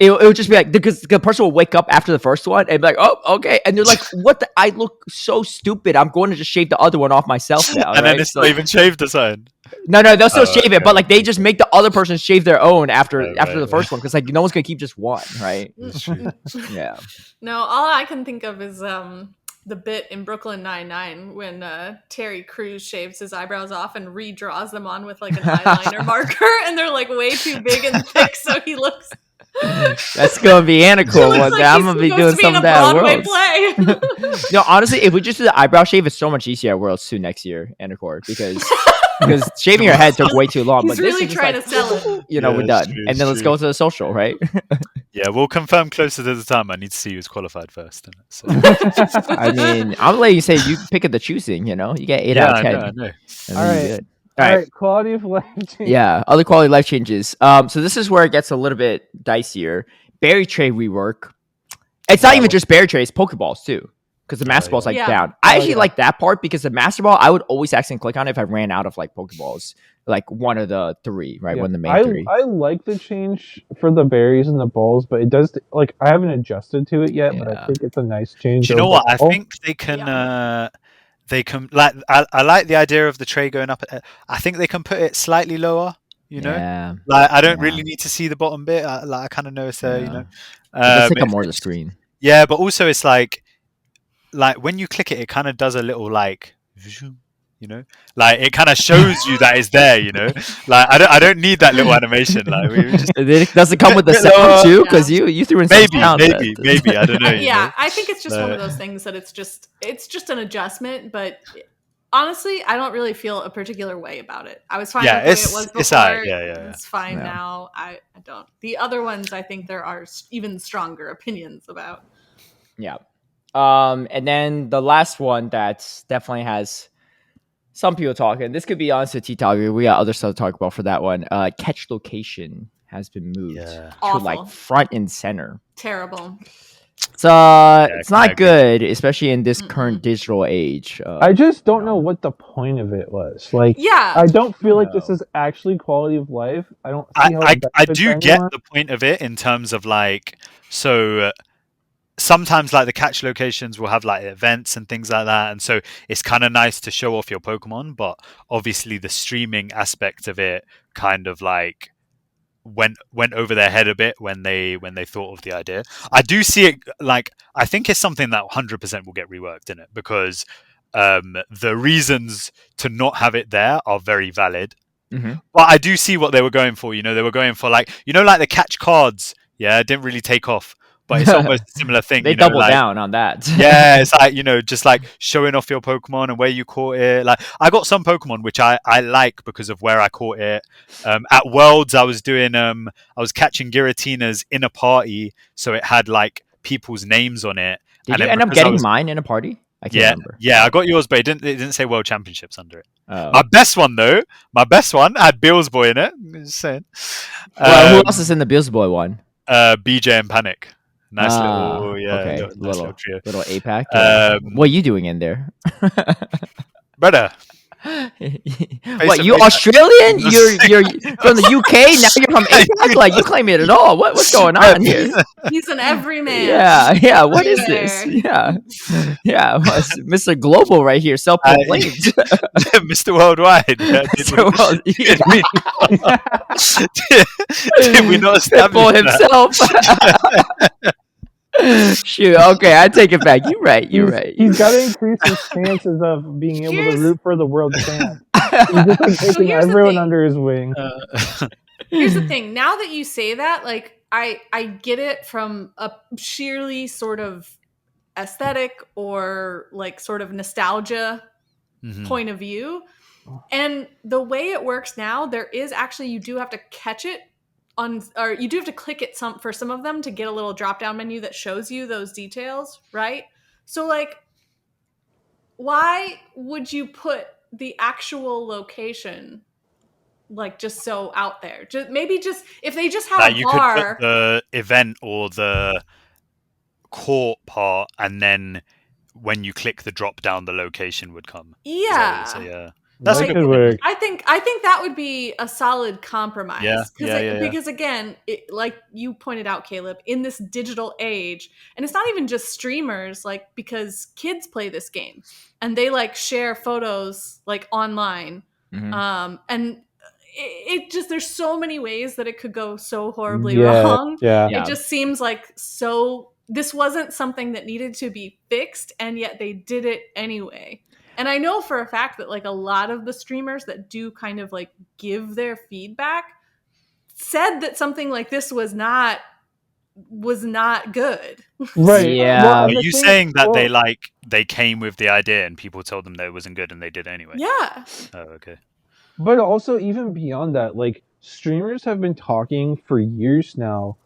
it would just be like because the person will wake up after the first one and be like, oh, okay, and they're like, what? I look so stupid. I'm going to just shave the other one off myself now. And then right? it's So- not even shaved or something. no, they'll still Oh, shave it, okay. but like they just make the other person shave their own after Right, the right. first one because like no one's gonna keep just one, right? That's true. Yeah. No, all I can think of is the bit in Brooklyn Nine-Nine when Terry Crews shaves his eyebrows off and redraws them on with like an eyeliner marker, and they're like way too big and thick, so he looks. That's gonna be Anicor looks one like day. I'm he's gonna be supposed doing to be some in of a that at Broadway Worlds. play. No, honestly, if we just do the eyebrow shave, it's so much easier at Worlds too next year, Anicor, because shaving your head took way too long. He's but this really is just trying like, to sell it. You know, Yeah, we're it's done, true, and it's then let's true. go to the social, right? Yeah, we'll confirm closer to the time. I need to see who's qualified first. So. I mean, I'm letting you say you pick at the choosing. You know, you get 8 yeah, out of 10. I know. And then All you're right. good. All All right. right, quality of life. change. Yeah, other quality of life changes. So this is where it gets a little bit dicier. Berry tray rework. It's not even just berry trays, Pokeballs too, because the master ball's like Yeah. down. I Oh, actually yeah. like that part because the master ball, I would always accidentally click on it if I ran out of like Pokeballs, like one of the three, right? Yeah. One of the main three. I like the change for the berries and the balls, but it does like I haven't adjusted to it yet, but Yeah. I think it's a nice change. Do you know what? I overall. think they can. They can like. I like the idea of the tray going up. I think they can put it slightly lower. You know, Yeah, like I don't Yeah. really need to see the bottom bit. I kind of know it's there. You Yeah. know, it does take up it's- more of the screen. Yeah, but also it's like when you click it, it kind of does a little like, you know, like it kind of shows you that it's there. You know, like I don't need that little animation. Like we just Does it come with the bit sound lower. too? Because you threw in some sound. maybe I don't know. you Yeah, know? I think it's just one of those things that it's just an adjustment, but honestly, I don't really feel a particular way about it. I was fine Yeah, with the way it was before. it's alright, yeah. It's fine Yeah. now. I don't. The other ones, I think there are even stronger opinions about. Yeah. And then the last one that definitely has some people talking. This could be honest with T-Talk. We got other stuff to talk about for that one. Catch location has been moved Yeah. to Awful. like front and center. Terrible. So it's I not agree. good, especially in this Mm-mm. current digital age. I just don't know what the point of it was. Like, Yeah. I don't feel like this No. is actually quality of life. I don't see how I it benefits do get anyone. the point of it in terms of like sometimes like the catch locations will have like events and things like that, and so it's kind of nice to show off your Pokemon, but obviously the streaming aspect of it kind of like went over their head a bit when they thought of the idea. I do see it like I think it's something that 100% will get reworked in it because the reasons to not have it there are very valid. Mhm. But I do see what they were going for. You know, they were going for like like the catch cards. Yeah, it didn't really take off, but it's almost a similar thing. They you know, double like, down on that. yeah, it's like just like showing off your Pokemon and where you caught it. Like I got some Pokemon which I like because of where I caught it. At Worlds, I was catching Giratinas in a party, so it had like people's names on it. Did And you then end up because I getting was- mine in a party? I can't remember. Yeah, I got yours, but it didn't say World Championships under it. Oh. My best one had Bill's Boy in it. Just saying. Well, who else is in the Bills Boy one? BJ and Panic. Nice Okay. little trio. Little APAC. What are you doing in there? Brother. What, you Australian? You're from the UK? Now you're from APAC? Like, you claim it at all. What's going on here? He's an everyman. Yeah. What is this? Yeah. Mr. Global right here, self-proclaimed. Mr. Worldwide. Did we not establish himself? Shoot, okay, I take it back. You're right. He's got to increase his chances of being able to root for the world champ. He's just like taking everyone under his wing. Here's the thing. Now that you say that, like, I get it from a sheerly sort of aesthetic or like sort of nostalgia point of view. And the way it works now, there is actually, you do have to catch it or you do have to click it for some of them to get a little drop down menu that shows you those details, right? So like, why would you put the actual location like just so out there? Just if they just had a you bar, could put the event or the court part, and then when you click the drop down, the location would come. Yeah. That's like a good work. I think that would be a solid compromise. Yeah. Because again, like you pointed out, Caleb, in this digital age, and it's not even just streamers, like, because kids play this game and they like share photos like online. And it just, there's so many ways that it could go so horribly wrong. It just seems like this wasn't something that needed to be fixed, and yet they did it anyway. And I know for a fact that like a lot of the streamers that do kind of like give their feedback said that something like this was not good. Right. Yeah. Well, Are you saying that they came with the idea and people told them that it wasn't good and they did it anyway? Yeah. Oh, okay. But also, even beyond that, like, streamers have been talking for years now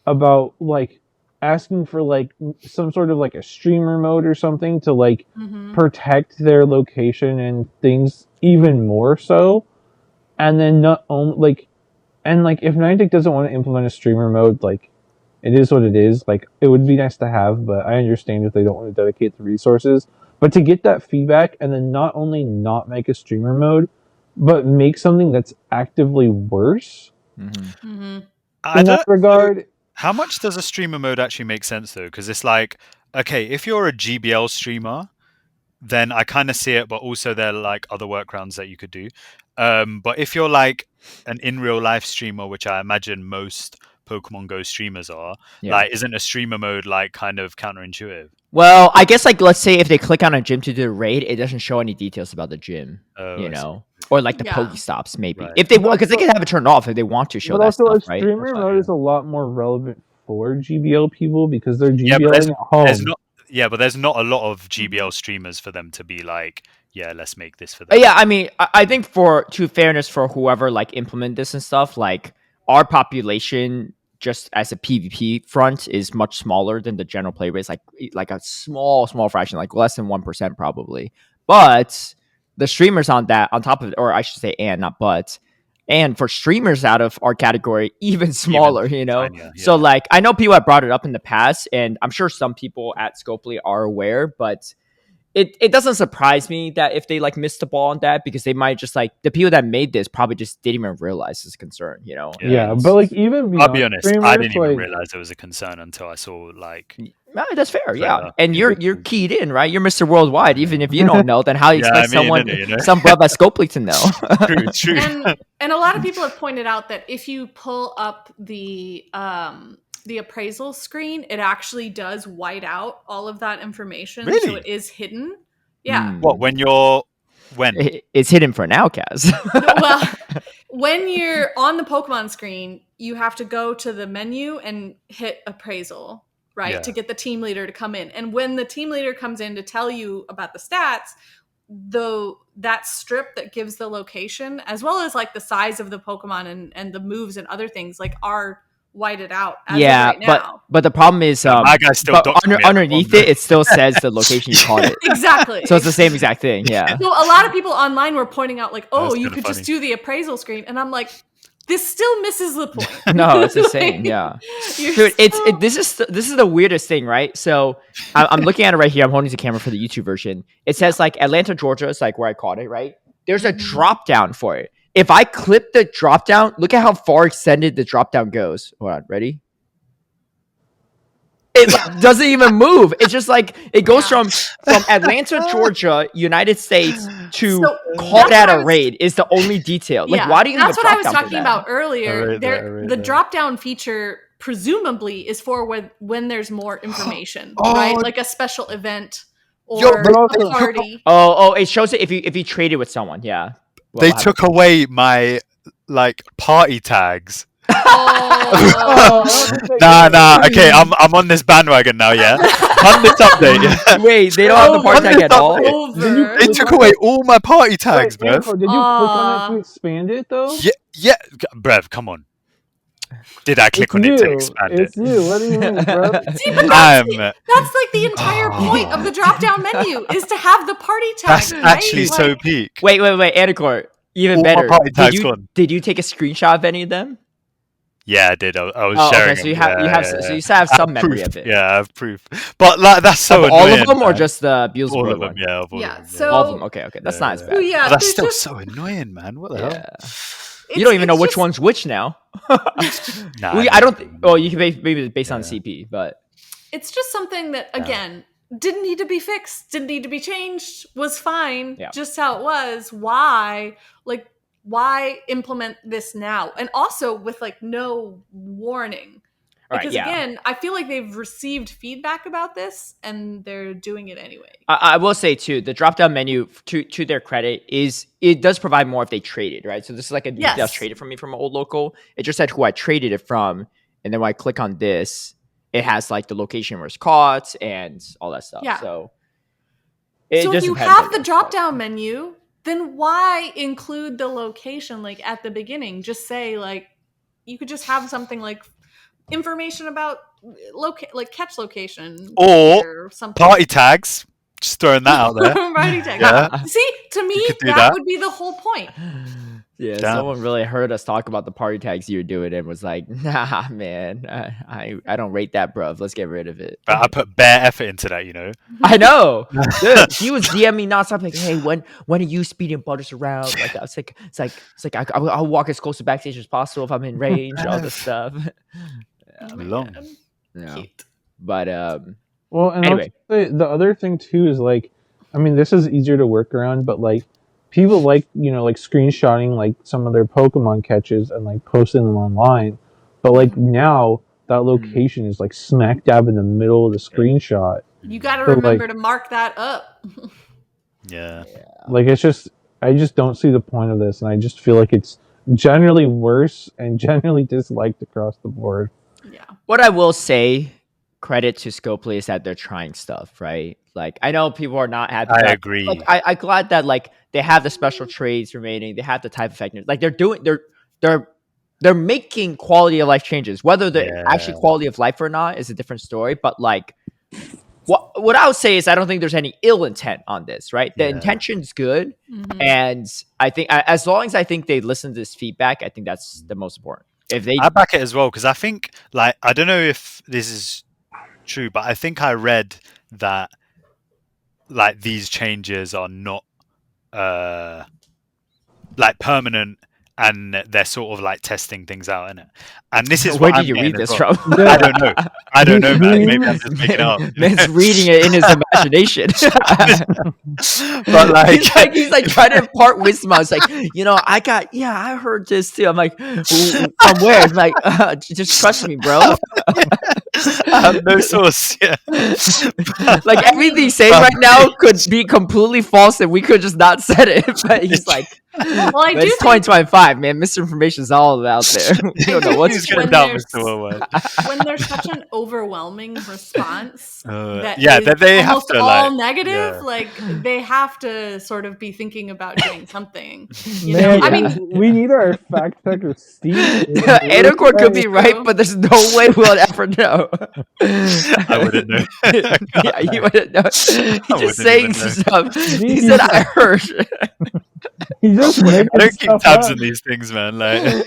about like asking for like some sort of like a streamer mode or something to like protect their location and things even more so. And then not only like, and like if Niantic doesn't want to implement a streamer mode, like, it is what it is. Like, it would be nice to have, but I understand if they don't want to dedicate the resources. But to get that feedback and then not only not make a streamer mode, but make something that's actively worse. In that regard, how much does a streamer mode actually make sense though? Because it's like, okay, if you're a GBL streamer, then I kind of see it, but also there are like other workarounds that you could do. But if you're like an in real life streamer, which I imagine most Pokemon Go streamers are, like, isn't a streamer mode like kind of counterintuitive? Well, I guess like, let's say if they click on a gym to do a raid, it doesn't show any details about the gym, or like the Pokestops maybe. If they want, because they can have it turned off if they want to show but that also stuff, right? a streamer mode is a lot more relevant for GBL people because they're GBLing at home. But there's not a lot of GBL streamers for them to be like, yeah, let's make this for them. Yeah, I mean, I think to fairness for whoever like implement this and stuff, like our population just as a PvP front is much smaller than the general player base, like a small fraction, like less than 1% probably. But the streamers on top of it, or I should say, and for streamers out of our category, even smaller, tinier, So like, I know people have brought it up in the past, and I'm sure some people at Scopely are aware, but it doesn't surprise me that if they like missed the ball on that, because they might just like, the people that made this probably just didn't even realize this concern, Yeah, but like, even I'll be honest, I didn't even realize it was a concern until I saw like. No, that's fair, yeah. And you're keyed in, right? You're Mr. Worldwide. Even if you don't know, then how do you expect some bruv at Scopely to know? True. And a lot of people have pointed out that if you pull up the appraisal screen, it actually does white out all of that information. Really? So it is hidden. Yeah. What, it's hidden for now, Kaz. Well, when you're on the Pokemon screen, you have to go to the menu and hit appraisal, right? To get the team leader to come in. And when the team leader comes in to tell you about the stats, that strip that gives the location, as well as like the size of the Pokemon and the moves and other things, like, are white it out as Yeah, of right now. but the problem is, my guy still but doxed me at underneath one. it still says the location you caught it. Exactly. So it's the same exact thing. Yeah. So a lot of people online were pointing out like, oh, That's you kinda could just funny. do the appraisal screen, and I'm like, this still misses the point. No, it's the Like, same. Yeah. you're Dude, still- this is the weirdest thing, right? So I'm looking at it right here. I'm holding the camera for the YouTube version. It says like Atlanta, Georgia is like where I caught it, right? There's a drop down for it. If I clip the drop down, look at how far extended the drop down goes. Hold on, ready? It like, doesn't even move. It's just like it goes from Atlanta, Georgia, United States to So caught that's at what I a was- raid is the only detail. Like, Yeah, why do you? that's need a what I was drop-down for talking that? about earlier. Right there. The drop down feature presumably is for when there's more information, Oh. right? Like a special event or Yo, but a also- party. Oh, it shows it if you traded with someone. Yeah. Well, They what took away my like party tags. Oh, Nah. Okay, I'm on this bandwagon now. Yeah, on this update. Yeah. happened? Wait, they don't have the part tag at all. over. They took away all my party tags, Wait, bruv. Anicor, did you click on it to expand it though? Yeah, bruv. Come on. Did I click It's on new. it to expand It's it? new. What do you mean, bro? See, but I'm. that's like the entire point of the drop down menu is to have the party tag. That's right? actually so Like, peak. Wait, Anicor. Even All my better. party tags gone. Did you take a screenshot of any of them? Yeah, I did. I was Oh, sharing. okay. So you them. have Yeah. so you still have I some memory proof. of it. Yeah, I have proof. But like, that's so Of all annoying. of them, or man. just the Beelzebub all of them? one? Yeah, of all Yeah, of them. so- All of them. Okay. That's not as Yeah. bad. yeah, But that's there's still just- so annoying, man. What the hell? Yeah. it's- You don't even know it's which just- one's which now. Nah, I don't. Oh, you can maybe based on Yeah. CP, but It's just something that again didn't need to be fixed, didn't need to be changed, was fine, Yeah. just how it was. Why implement this now? And also with like no warning. all right. Because Yeah. again, I feel like they've received feedback about this and they're doing it anyway. I will say too, the drop down menu to their credit it does provide more if they traded, right? So this is like a new Yes. that was traded from me from an old local. It just said who I traded it from, and then when I click on this, it has like the location where it's caught and all that stuff. Yeah. So So if just you depends, I have the guess, drop but- down menu, then why include the location like at the beginning? Just say like you could just have something like information about like catch location Or something. party tags. Just throwing that out there. Party tag. Yeah. See, to me, could do that that. would be the whole point. Yeah, Damn. someone really heard us talk about the party tags you were doing and was like, "Nah, man, I don't rate that, bruv. Let's get rid of it." But I put bare effort into that, you know. I know. Dude, he was DMing me nonstop, like, "Hey, when are you speeding Butters around?" Like, that. It's like I'll walk as close to backstage as possible if I'm in range. All this stuff. Oh my Long. God. Yeah. Cute. But Well, and Anyway. also the other thing too is like, I mean, this is easier to work around, but like people like like screenshotting like some of their Pokemon catches and like posting them online. But like now that location is like smack dab in the middle of the screenshot. You got to So, like- remember to mark that up. Yeah. Like I just don't see the point of this, and I just feel like it's generally worse and generally disliked across the board. Yeah. what I will say, credit to Scopely is that they're trying stuff, right? Like I know people are not happy. I that- agree. Like I'm glad that like they have the special trades remaining. They have the type effect. Like they're making quality of life changes. Whether they're actually Yeah. quality of life or not is a different story. But like what I would say is I don't think there's any ill intent on this, right? The Yeah. intention's good. Mhm. And I think as long as I think they listen to this feedback, I think that's the most important. If they I back it as well because I think, like, I don't know if this is true, but I think I read that, like, these changes are not, like, permanent, and they're sort of like testing things out in it. And this is where what did I'm you getting read as this well. from? I don't know. I don't know, man. Maybe I'm just making it up. Man's reading it in his imagination. But like, he's like trying to impart wisdom. I was like, I heard this too. I'm like, from where? I'm like, just trust me, bro. I have no source. Yeah. Like everything he's saying right now could be completely false, and we could just not said it. But he's like, Well, I But do it's think 2025, man. Misinformation is all out there. We don't know what's He's true. going when down, there's Mr. Worldwide. when there's such an overwhelming response that Yeah, is that they have almost to, all like, negative, yeah. like they have to sort of be thinking about doing something. You Man, know, I Yeah. mean, we need our fact checker Steve. Anicor could be right, True. but there's no way we'll ever know. I wouldn't know. Yeah, you wouldn't know. He's I just wouldn't saying even know. stuff. He He's said, "I heard." He's just I making don't keep stuff tabs up. on these things, man. Like,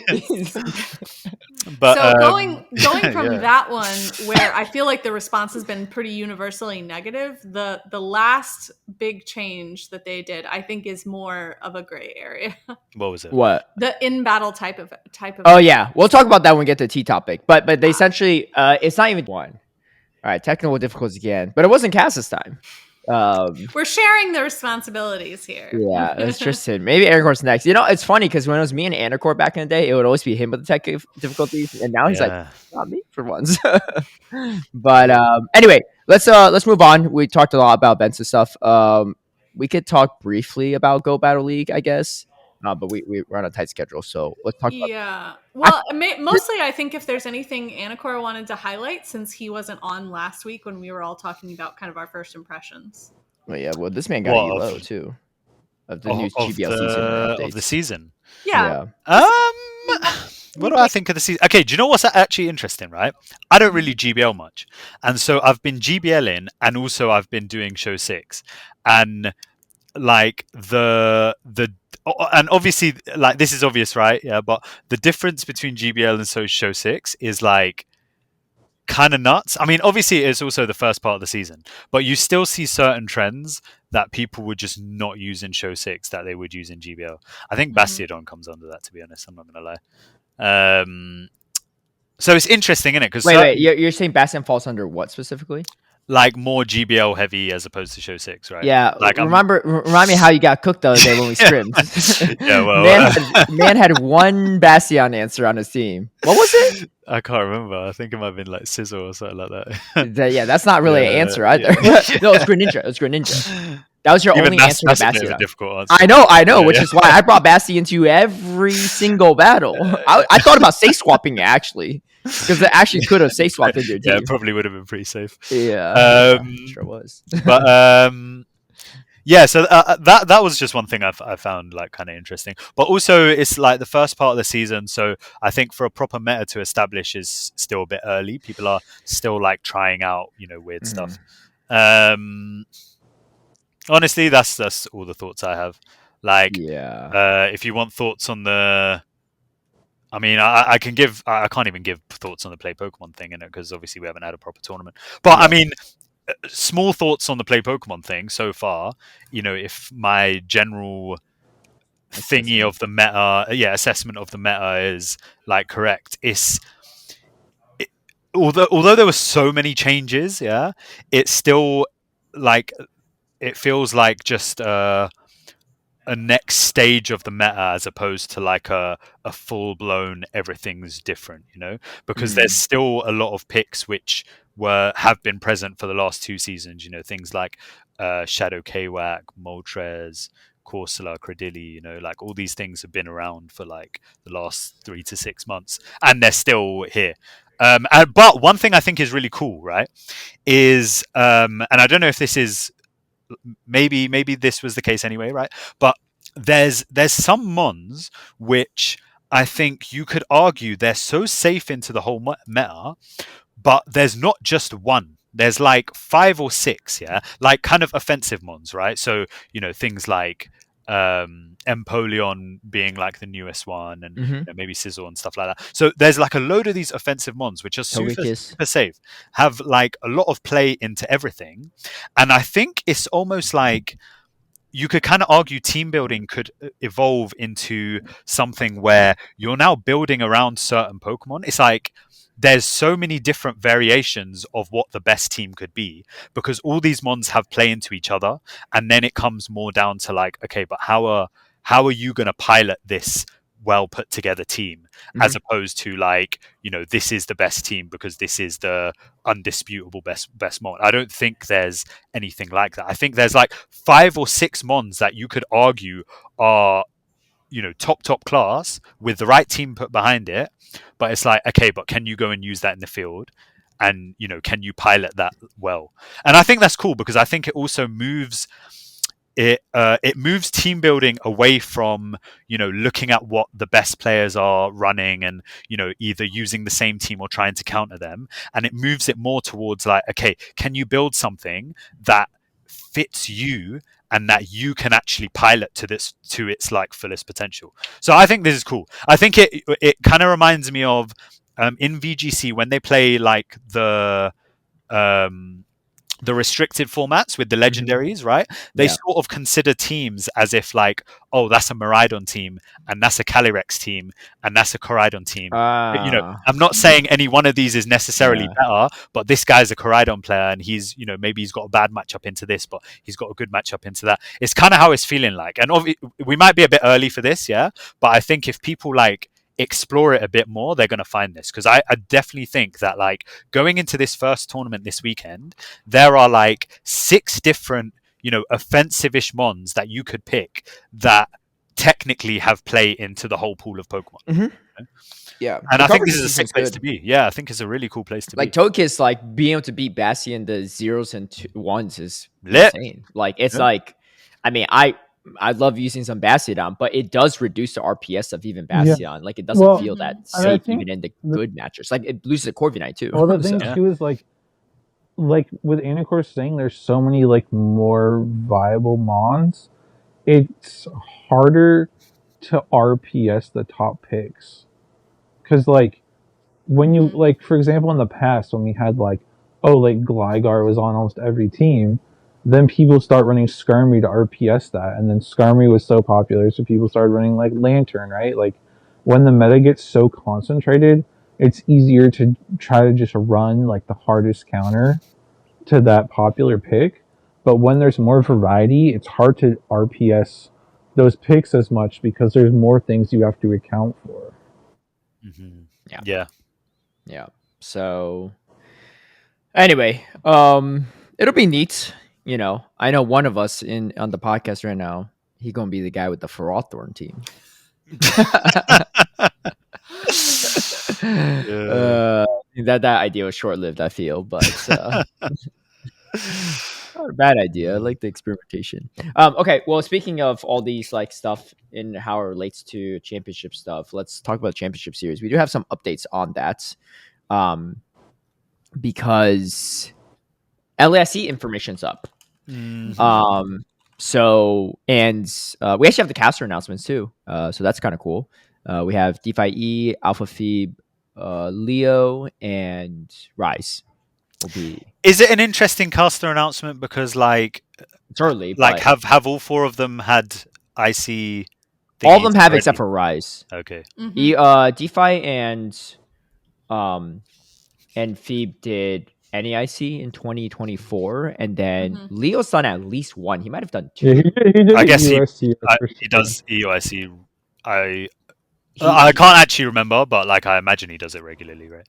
but so going from yeah. that one where I feel like the response has been pretty universally negative, the last big change that they did, I think, is more of a gray area. What was it? What? The in battle type of. Oh yeah, we'll talk about that when we get to the T topic. But they essentially, it's not even one. All right, technical difficulties again, but it wasn't Cass this time. We're sharing the responsibilities here. Yeah, that's Tristan. Maybe Anicor's next. You know, it's funny because when it was me and Anicor back in the day, it would always be him with the tech difficulties, and now he's like, Yeah. not me for once. But anyway, let's move on. We talked a lot about Benson stuff. We could talk briefly about Go Battle League, I guess. But we're on a tight schedule, so let's talk about. Yeah. Well, mostly I think if there's anything Anicor wanted to highlight, since he wasn't on last week when we were all talking about kind of our first impressions. Well, yeah, well, this man got What, ELO too of the new GBL season updates. of the season. Yeah. What do I think of the season? Okay, do you know what's actually interesting, right? I don't really GBL much. And so I've been GBLing and also I've been doing show 6. And like and obviously, like, this is obvious, right? Yeah, but the difference between GBL and show 6 is like kind of nuts. I mean, obviously it's also the first part of the season, but you still see certain trends that people would just not use in show 6 that they would use in GBL. I think Bastiodon comes under that, to be honest. I'm not gonna lie. So it's interesting, isn't it? Because wait, you're saying Bastion falls under what specifically? Like more GBL heavy as opposed to show 6, right? Yeah, like remind me how you got cooked the other day when we scrimmed. Yeah, well, man had one Bastion answer on his team. What was it? I can't remember. I think it might have been like Sizzle or something like that. Yeah, that's not really an answer either. Yeah. No, it's Greninja. It was Greninja. That was your Even only answer to that's a bit of Bastion. a difficult answer. I know, Yeah. which is why I brought Bastion into every single battle. I thought about safe swapping it, actually, because it actually could have safe swapped into your team. Yeah, it probably would have been pretty safe. Yeah, sure was. But yeah, so that was just one thing I found like kind of interesting. But also, it's like the first part of the season, so I think for a proper meta to establish is still a bit early. People are still like trying out, weird stuff. Honestly, that's all the thoughts I have. Like, yeah. If you want thoughts on the, I mean, I can give. I can't even give thoughts on the play Pokemon thing, because obviously we haven't had a proper tournament. But Yeah. I mean, small thoughts on the play Pokemon thing so far. If my general thingy of the meta, assessment of the meta is like correct, although there were so many changes, it's still like it feels like just a next stage of the meta as opposed to like a full blown everything's different, because there's still a lot of picks which have been present for the last 2 seasons, things like Shadow Kwak, Moltres, Corsola, Credilli, like all these things have been around for like the last 3 to 6 months and they're still here. But one thing I think is really cool, right, is and I don't know if this is maybe this was the case anyway, right? But there's some mons which I think you could argue they're so safe into the whole meta, but there's not just one. There's like 5 or 6, like kind of offensive mons, right? So things like Empoleon being like the newest one, and maybe Sizzle and stuff like that. So there's like a load of these offensive mons which are super safe, have like a lot of play into everything, and I think it's almost like you could kind of argue team building could evolve into something where you're now building around certain Pokemon. It's like there's so many different variations of what the best team could be because all these mons have play into each other, and then it comes more down to like, okay, but how are you going to pilot this well put together team as opposed to like, this is the best team because this is the undisputable best mon. I don't think there's anything like that. I think there's like 5 or 6 mons that you could argue are top class with the right team put behind it. But it's like, okay, but can you go and use that in the field? And can you pilot that well? And I think that's cool because I think it also moves it moves team building away from looking at what the best players are running and either using the same team or trying to counter them, and it moves it more towards like, okay, can you build something that fits you and that you can actually pilot to its like fullest potential. So I think this is cool. I think it kind of reminds me of in VGC when they play like the restricted formats with the legendaries, right? They sort of consider teams as if like, oh, that's a Miraidon team, and that's a Calyrex team, and that's a Coridon team. I'm not saying any one of these is necessarily better, but this guy's a Coridon player, and he's, maybe he's got a bad matchup into this, but he's got a good matchup into that. It's kind of how it's feeling like. And we might be a bit early for this, yeah, but I think if people like explore it a bit more, they're going to find this, because I definitely think that like going into this first tournament this weekend, there are like 6 different offensive-ish mons that you could pick that technically have play into the whole pool of Pokemon. Yeah, and I think this is a sick place to be. Yeah, I think it's a really cool place to be. Like Togekiss, like being able to beat Bastion the 0s and 1s is insane. Like it's like, I mean, I love using some Bastion, but it does reduce the RPS of even Bastion. Yeah. Like it doesn't feel that safe even in the good matches. Like it loses the Corviknight too. Well, the thing too is like with Anicor saying there's so many like more viable mons, it's harder to RPS the top picks. Because like when you like, for example, in the past when we had like, like Gligar was on almost every team, then people start running Skarmory to RPS that, and then Skarmory was so popular, so people started running like Lantern, right? Like when the meta gets so concentrated, it's easier to try to just run like the hardest counter to that popular pick. But when there's more variety, it's hard to RPS those picks as much because there's more things you have to account for. Yeah. So anyway, it'll be neat. I know one of us on the podcast right now, he gonna be the guy with the Ferrothorn team. That idea was short lived, I feel, but not a bad idea. I like the experimentation. Okay, well, speaking of all these like stuff and how it relates to championship stuff, let's talk about the championship series. We do have some updates on that, because LAIC information's up. So and we actually have the caster announcements too. So that's kind of cool. We have DeFi, Alpha Phoebe, Leo, and Rise. Is it an interesting caster announcement because like it's early, like have all 4 of them had IC? All of them have already? Except for Rise. Okay. DeFi and Phoebe did NAIC in 2024, and then Leo's done at least 1. He might have done 2. Yeah, he did I guess he does EUIC. I can't actually remember, but like I imagine he does it regularly, right?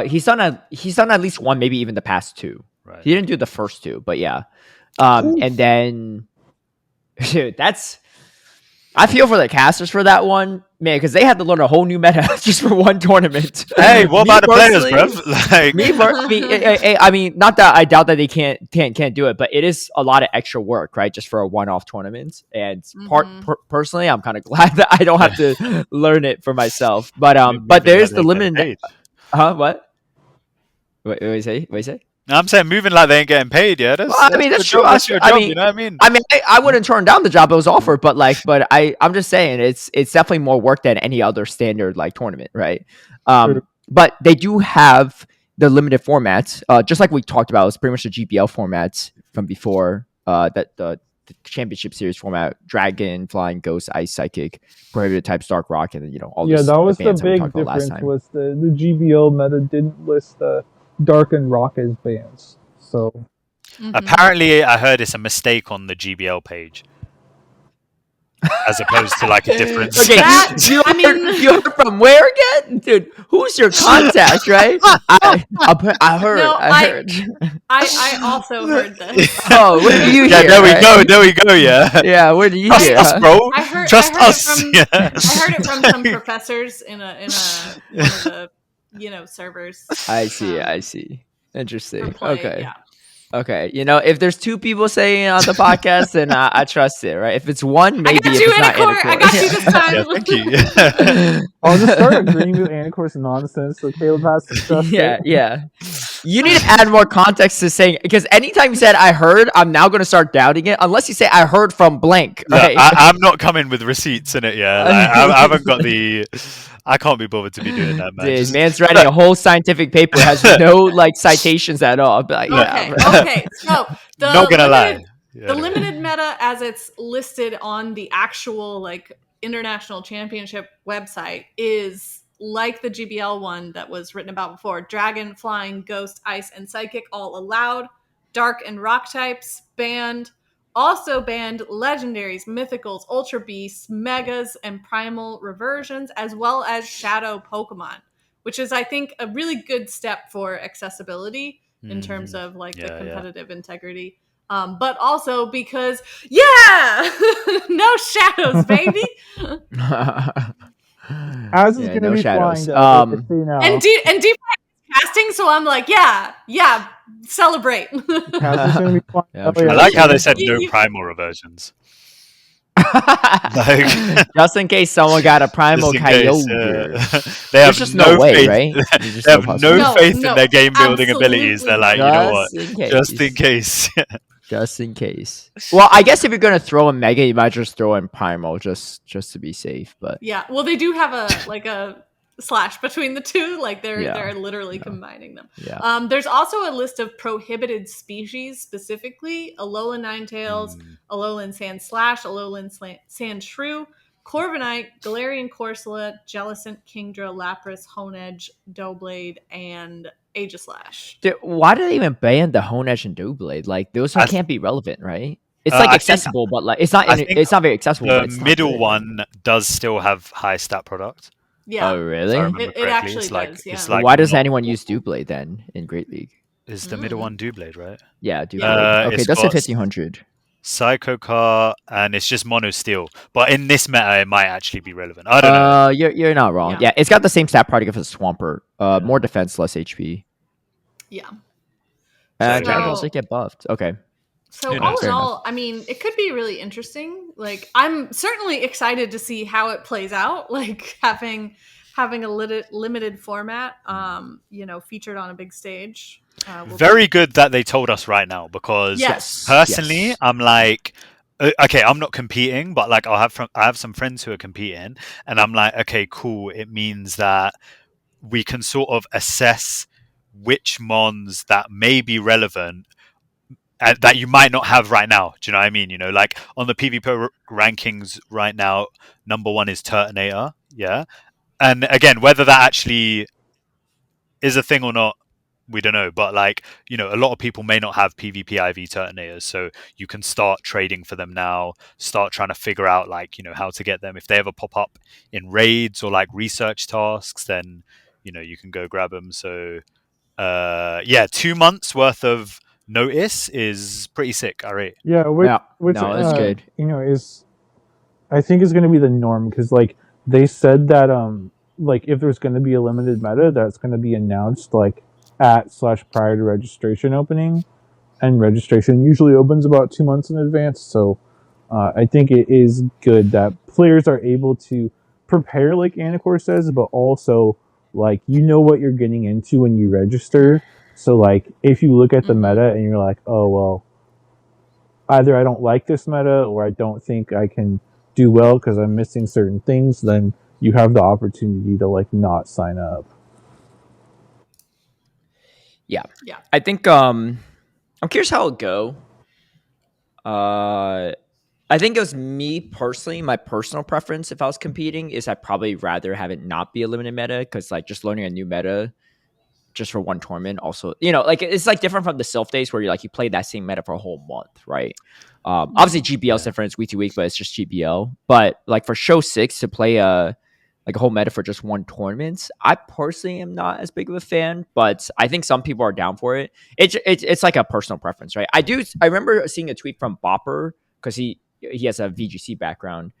He's done at least 1, maybe even the past 2. Right. He didn't do the first 2, but yeah. And then dude, I feel for the casters for that one, man, because they had to learn a whole new meta just for one tournament. Hey, what about the players, bro? Like, I mean, not that I doubt that they can't do it, but it is a lot of extra work, right? Just for a one-off tournament. And personally, I'm kind of glad that I don't have to learn it for myself. But there's the limit. What? What do you say? No, I'm saying moving like they ain't getting paid, yeah. That's true. That's your job, you know what I mean? I wouldn't turn down the job it was offered, but I'm just saying it's definitely more work than any other standard like tournament, right? But they do have the limited formats, just like we talked about. It's pretty much the GBL formats from before. That the championship series format: Dragon, Flying, Ghost, Ice, Psychic, Prohibited types, Dark Rock, and all. Yeah, that was the big difference. Was the GBL meta didn't list the Dark and Rock as bans. So apparently I heard it's a mistake on the GBL page. as opposed to like a difference. Okay, That- you I mean- you heard from where again, dude? Who's your contact, right? I heard. No, I heard. I also heard this. Oh, where do you Yeah, hear? there we right? go. There we go. Yeah. Yeah, where do you Trust hear? us, huh? bro. I heard Trust it us. from Yeah. I heard it from some professors in one of the servers. I see. um, I see. for Interesting. play, Okay. yeah. Okay. If there's two people saying it on the podcast, then I trust it, right? If it's one, I maybe. got If you, it's not Anicor. I got you this time. Yeah, thank you. I'll just start agreeing with Anicor's nonsense so Caleb has to trust Yeah, it. yeah. You need to add more context to saying, because anytime you said I heard, I'm now going to start doubting it. Unless you say I heard from blank. Look, Right? I'm not coming with receipts in it. Yeah, like, I haven't got the. I can't be bothered to be doing that, man. Dude, Just- man's writing a whole scientific paper, has no like citations at all. I'll be like, Okay, yeah, okay. So the not gonna limited, lie. Yeah, the limited meta, as it's listed on the actual like international championship website, is like the GBL one that was written about before. Dragon, flying, ghost, ice, and psychic all allowed. Dark and rock types banned. Also banned legendaries, mythicals, ultra beasts, megas, and primal reversions, as well as shadow Pokemon, which is, I think, a really good step for accessibility in terms of like the Yeah, yeah. competitive integrity. But also because, yeah, no shadows, baby. Az is Yeah, going to no be shadows. flying though. Just so you know. And deep casting, so I'm like, yeah, celebrate. Kaz is going to be flying. Yeah, I'm Oh, sure I yeah. like how they said no You- primal reversions. Like, just in case someone got a primal just in case, Kyogre. they have There's just no, no way, faith. right? There's just They have possibility. no No, faith no, in their game building abilities. They're like, you know what? Just in case. Just in case. Just in case. Well, I guess if you're gonna throw in Mega, you might just throw in Primal just to be safe. But Yeah, well, they do have a slash between the two. Like Yeah. they're literally combining them. yeah, There's also a list of prohibited species, specifically Alolan Ninetales, Alolan Sandslash, Alolan Sand Shrew, Corviknight, Galarian Corsola, Jellicent, Kingdra, Lapras, Honedge, Doublade, and Aegislash. dude, why do they even ban the Honedge and Doublade? Like those I can't be relevant, right? It's I like think- accessible, but like it's not. I think It's not very accessible. but The it's not middle good. one does still have high stat product. Yeah. Oh If I really? remember It correctly. actually It's like, does, yeah. it's Well, like why doesn't not- anyone use Doublade then in Great League? Is the middle one Doublade, right? Yeah, Doublade. Yeah. Okay, It's that's a got 1500. Psycho Car, and it's just mono steel. But in this meta, it might actually be relevant. I don't know. You're not wrong. Yeah. Yeah, it's got the same stat product as Swampert. More defense, less HP. Yeah. And So- Gyarados they get buffed. Okay. So Who all knows? in Fair all, I mean, it could be really interesting. Like, I'm certainly excited to see how it plays out. Like having a limited format, featured on a big stage. Will Very good that they told us right now, because Yes. personally, Yes. I'm like, okay, I'm not competing, but like I have some friends who are competing, and I'm like, okay, cool. It means that we can sort of assess which mons that may be relevant that you might not have right now. Do you know what I mean? Like on the PvP rankings right now, number 1 is Turtonator. Yeah. And again, whether that actually is a thing or not, we don't know. But like, a lot of people may not have PvP IV Turtonators, so you can start trading for them now, start trying to figure out like, how to get them. If they ever pop up in raids or like research tasks, then, you can go grab them. So, 2 months worth of notice is pretty sick, I rate. Yeah, which, Yeah. which No, it's good. I think is going to be the norm, because like they said that like if there's going to be a limited meta, that's going to be announced like @/prior to registration opening, and registration usually opens about 2 months in advance. So I think it is good that players are able to prepare, like Anicor says, but also like what you're getting into when you register. So like if you look at the meta and you're like, oh well, either I don't like this meta or I don't think I can do well because I'm missing certain things, then you have the opportunity to like not sign up. Yeah. Yeah. I think I'm curious how it'll go. I think it was me personally, my personal preference if I was competing is I'd probably rather have it not be a limited meta, because like just learning a new meta just for one tournament. Also, like it's like different from the Sylph days where you play that same meta for a whole month, right? Obviously GBL is different; it's week to week, but it's just GBL. But like for Show 6 to play a whole meta for just one tournament, I personally am not as big of a fan, but I think some people are down for it. It's like a personal preference, right? I remember seeing a tweet from Bopper because he has a VGC background.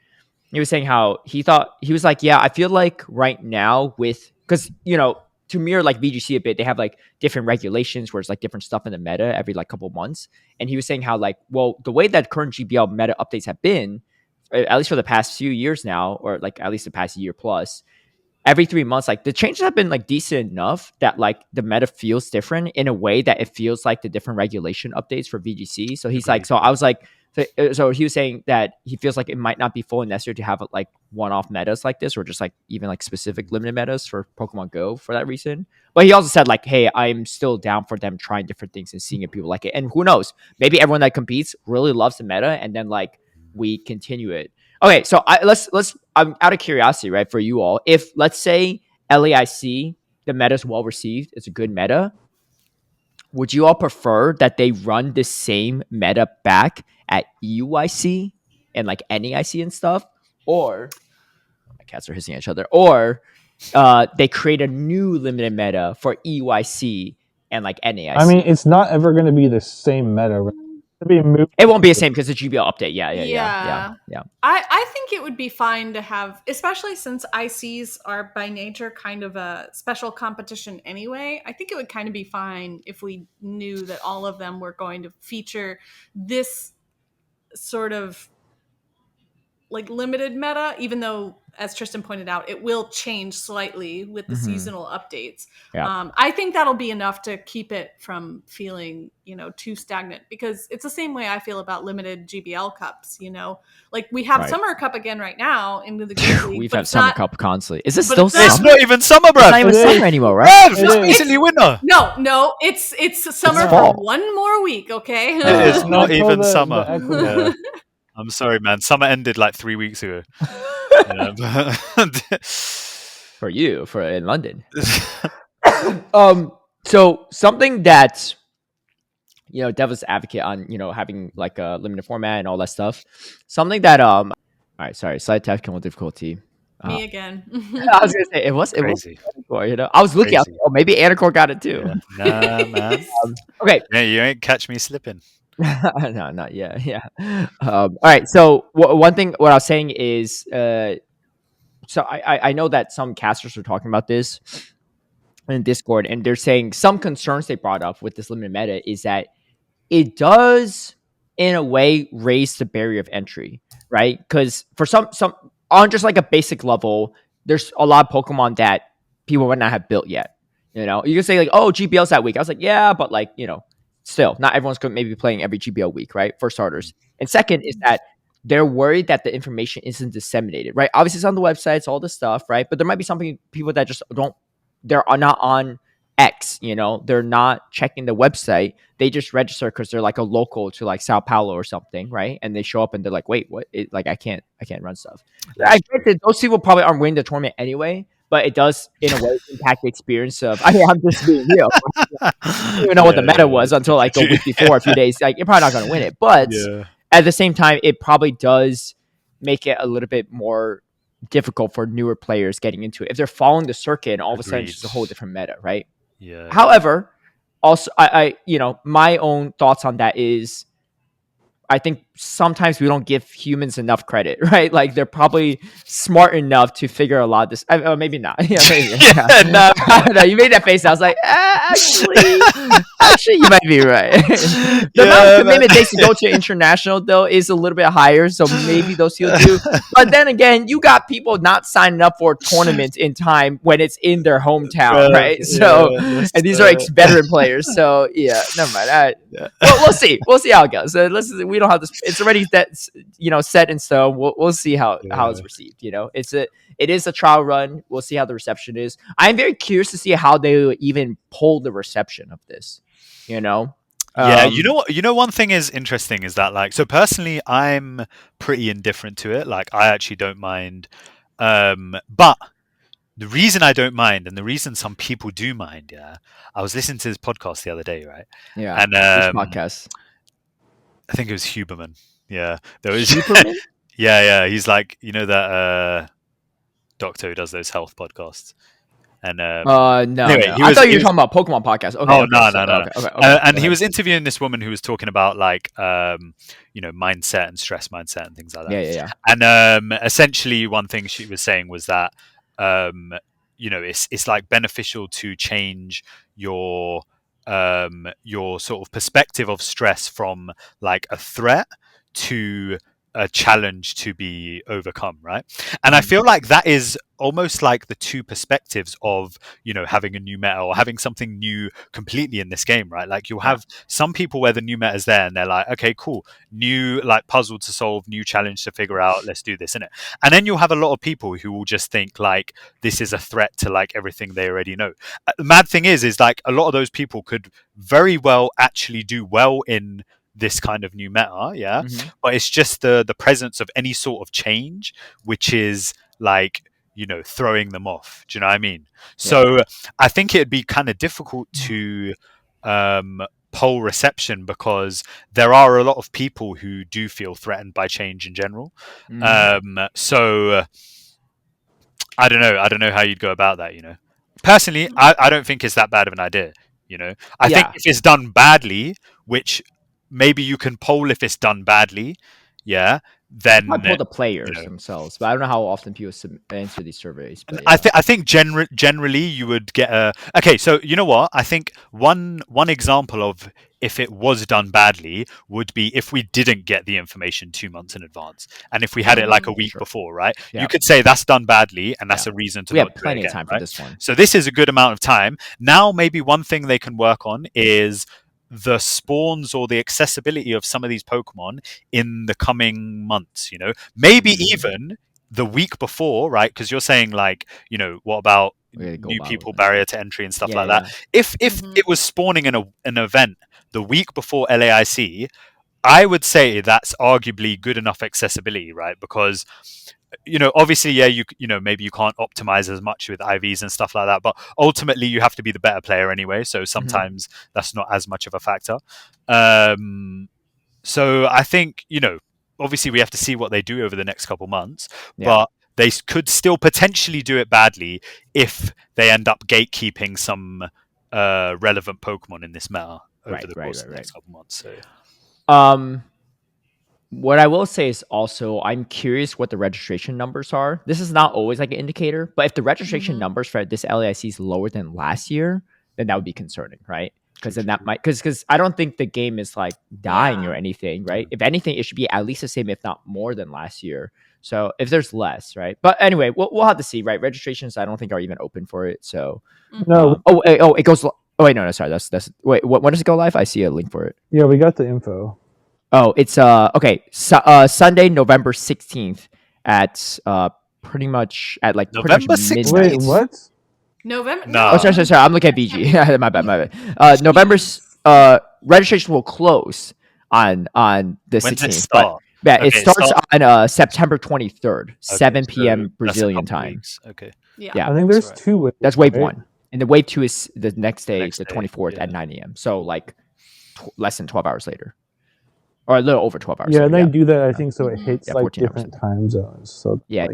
He was saying how he was like, yeah, I feel like right now because to mirror like VGC a bit, they have like different regulations where it's like different stuff in the meta every like couple months. And he was saying how like, well, the way that current GBL meta updates have been, at least for the past few years now, or like at least the past year plus, every 3 months, like the changes have been like decent enough that like the meta feels different in a way that it feels like the different regulation updates for VGC. So he's like, so I was like, so he was saying that he feels like it might not be fully necessary to have like one-off metas like this, or just like even like specific limited metas for Pokemon Go for that reason. But he also said like, hey, I'm still down for them trying different things and seeing if people like it. And who knows, maybe everyone that competes really loves the meta, and then like we continue it. Okay, so let's. I'm out of curiosity, right, for you all. If let's say LAIC, the meta is well received, it's a good meta. Would you all prefer that they run the same meta back at EUIC and like NEIC and stuff, or my cats are hissing at each other, or they create a new limited meta for EUIC and like NAIC? I mean, it's not ever going to be the same meta. Right? It won't be the same because the GBL update. Yeah. I think it would be fine to have, especially since ICs are by nature kind of a special competition anyway. I think it would kind of be fine if we knew that all of them were going to feature this sort of like limited meta, even though, as Tristan pointed out, it will change slightly with the seasonal updates. Yeah. I think that'll be enough to keep it from feeling, too stagnant, because it's the same way I feel about limited GBL cups, like we have Summer Cup again right now into the Greek League. We've had Summer Cup constantly. Is this still It's summer? not even summer, bro. It's not even summer anymore, right? It's recently winter. No, it's summer for one more week, okay? It is not Until even the summer. equinox. Yeah. I'm sorry, man. Summer ended like 3 weeks ago. For you, in London. So something that Devil's advocate on having like a limited format and all that stuff. Something that all right, sorry, slight technical difficulty. Me again. I was gonna say it was Crazy. Anicor, I was looking. I was like, oh, maybe Anicor got it too. Yeah. Nah, man. Okay. Yeah, you ain't catch me slipping. No, not yet. Yeah. All right. So one thing, what I was saying is, so I know that some casters were talking about this in Discord, and they're saying some concerns they brought up with this limited meta is that it does, in a way, raise the barrier of entry, right? Because for some on just like a basic level, there's a lot of Pokemon that people would not have built yet. You can say like, oh, GBL's that week. I was like, yeah, but like, still, not everyone's going to maybe be playing every GBL week, right? For starters. And second is that they're worried that the information isn't disseminated, right? Obviously, it's on the websites, all this stuff, right? But there might be people that just they're not on X, they're not checking the website. They just register because they're like a local to like Sao Paulo or something, right? And they show up and they're like, wait, what? I can't run stuff. I get that those people probably aren't winning the tournament anyway. But it does, in a way, impact the experience of. I mean, I'm just being real. I didn't even know what the meta was until like a week before, a few days. Like, you're probably not going to win it. But at the same time, it probably does make it a little bit more difficult for newer players getting into it. If they're following the circuit, and all of a sudden it's just a whole different meta, right? Yeah. However, also, I my own thoughts on that is, I think sometimes we don't give humans enough credit, right? Like they're probably smart enough to figure a lot of this. Maybe not. Maybe. No, you made that face. I was like, actually, you might be right. The amount of commitment it takes to go to international though is a little bit higher, so maybe those people do. But then again, you got people not signing up for tournaments in time when it's in their hometown, right? So, and these are veteran players. So yeah, never mind. We'll see. We'll see how it goes. We don't have this. It's already set in stone. We'll see how it's received. It is a trial run. We'll see how the reception is. I'm very curious to see how they even pull the reception of this. Yeah, one thing is interesting is that like, so personally, I'm pretty indifferent to it. Like, I actually don't mind, but the reason I don't mind, and the reason some people do mind, I was listening to this podcast the other day, right? Yeah. And Which podcast? I think it was Huberman. Yeah, there was. Superman? yeah. He's like, you know that doctor who does those health podcasts. And No, anyway, no. he I was, thought you he were was talking about Pokemon podcast. Okay, oh okay, no, so, no, no, okay, no. okay, okay. And Go he ahead. was interviewing this woman who was talking about like mindset and stress mindset and things like that. Yeah. And essentially, one thing she was saying was that it's like beneficial to change your sort of perspective of stress from like a threat to a challenge to be overcome, right? And I feel like that is almost like the two perspectives of having a new meta or having something new completely in this game, right? Like you'll have some people where the new meta is there and they're like, okay, cool, new like puzzle to solve, new challenge to figure out, let's do this, innit? And then you'll have a lot of people who will just think like this is a threat to like everything they already know. The mad thing is like a lot of those people could very well actually do well in this kind of new meta, but it's just the presence of any sort of change which is like throwing them off. Do you know what I mean? So I think it'd be kind of difficult to poll reception because there are a lot of people who do feel threatened by change in general. So I don't know how you'd go about that. Personally, I don't think it's that bad of an idea. I think if it's done badly, which maybe you can poll if it's done badly, then I poll the players themselves, but I don't know how often people answer these surveys. But I think generally you would get a. Okay, so you know what? I think one example of if it was done badly would be if we didn't get the information 2 months in advance, and if we had it like a week before, right? You could say that's done badly, and that's a reason to. We not have do plenty it again, of time right? for this one. So this is a good amount of time. Now, maybe one thing they can work on is the spawns or the accessibility of some of these Pokemon in the coming months. Maybe even the week before, right? Because you're saying like, what about new people, barrier to entry and stuff like that? If it was spawning in an event the week before LAIC, I would say that's arguably good enough accessibility, right? Because obviously, maybe you can't optimize as much with IVs and stuff like that, but ultimately you have to be the better player anyway. So sometimes that's not as much of a factor. So I think, obviously we have to see what they do over the next couple months, but they could still potentially do it badly if they end up gatekeeping some relevant Pokemon in this meta over the course of the next couple months. So. What I will say is also, I'm curious what the registration numbers are. This is not always like an indicator, but if the registration numbers for this LAIC is lower than last year, then that would be concerning, right? Because then that might, because I don't think the game is like dying or anything, right? If anything, it should be at least the same, if not more than last year. So if there's less, right? But anyway, we'll have to see, right? Registrations, I don't think are even open for it. So No. it goes. Oh wait, no, sorry. That's wait. When does it go live? I see a link for it. Yeah, we got the info. Oh, it's okay. Sunday, November 16th at pretty much at like November pretty much midnight. Wait, what? November? No. Oh, sorry. I'm looking at VG. my bad. November's registration will close on the 16th. But it starts on September 23rd, 7 p.m. Brazilian time. Weeks. Okay. Yeah. I think there's two waves. That's wave 1. And the wave 2 is the next day, the 24th at 9 a.m. So like less than 12 hours later. Or a little over 12 hours. Yeah, and they do that, I think, so it hits like different time zones. So yeah.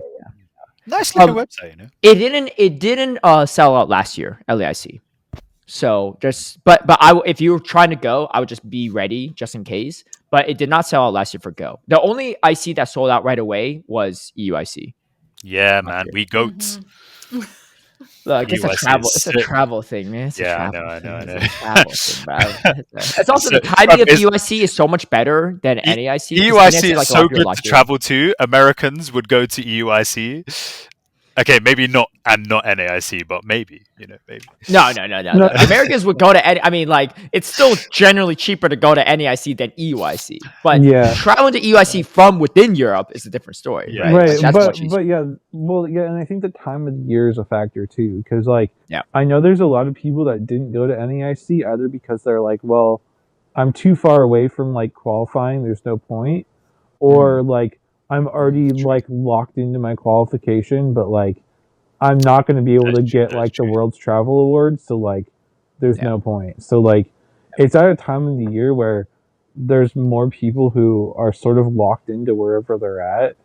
Nice little website, It didn't sell out last year, LAIC. So but if you were trying to go, I would just be ready just in case. But it did not sell out last year for Go. The only IC that sold out right away was EUIC. Yeah, man, we goats. Look, it's a travel thing, man. I know. It's a travel thing, bro. It's also the timing of EUIC is so much better than any IC. EUIC is so good to travel to. Americans would go to EUIC. Okay, maybe not NAIC, but maybe, maybe. No. Americans would go to I mean, like, it's still generally cheaper to go to NAIC than EUIC. But traveling to EUIC from within Europe is a different story, right? Right, but and I think the time of the year is a factor too, because I know there's a lot of people that didn't go to NAIC either because they're like, well, I'm too far away from like qualifying, there's no point, or like I'm already like locked into my qualification, but like I'm not going to be able That's to true, get that's like the true. World's Travel Awards, so like there's Yeah. no point. So like it's at a time of the year where there's more people who are sort of locked into wherever they're at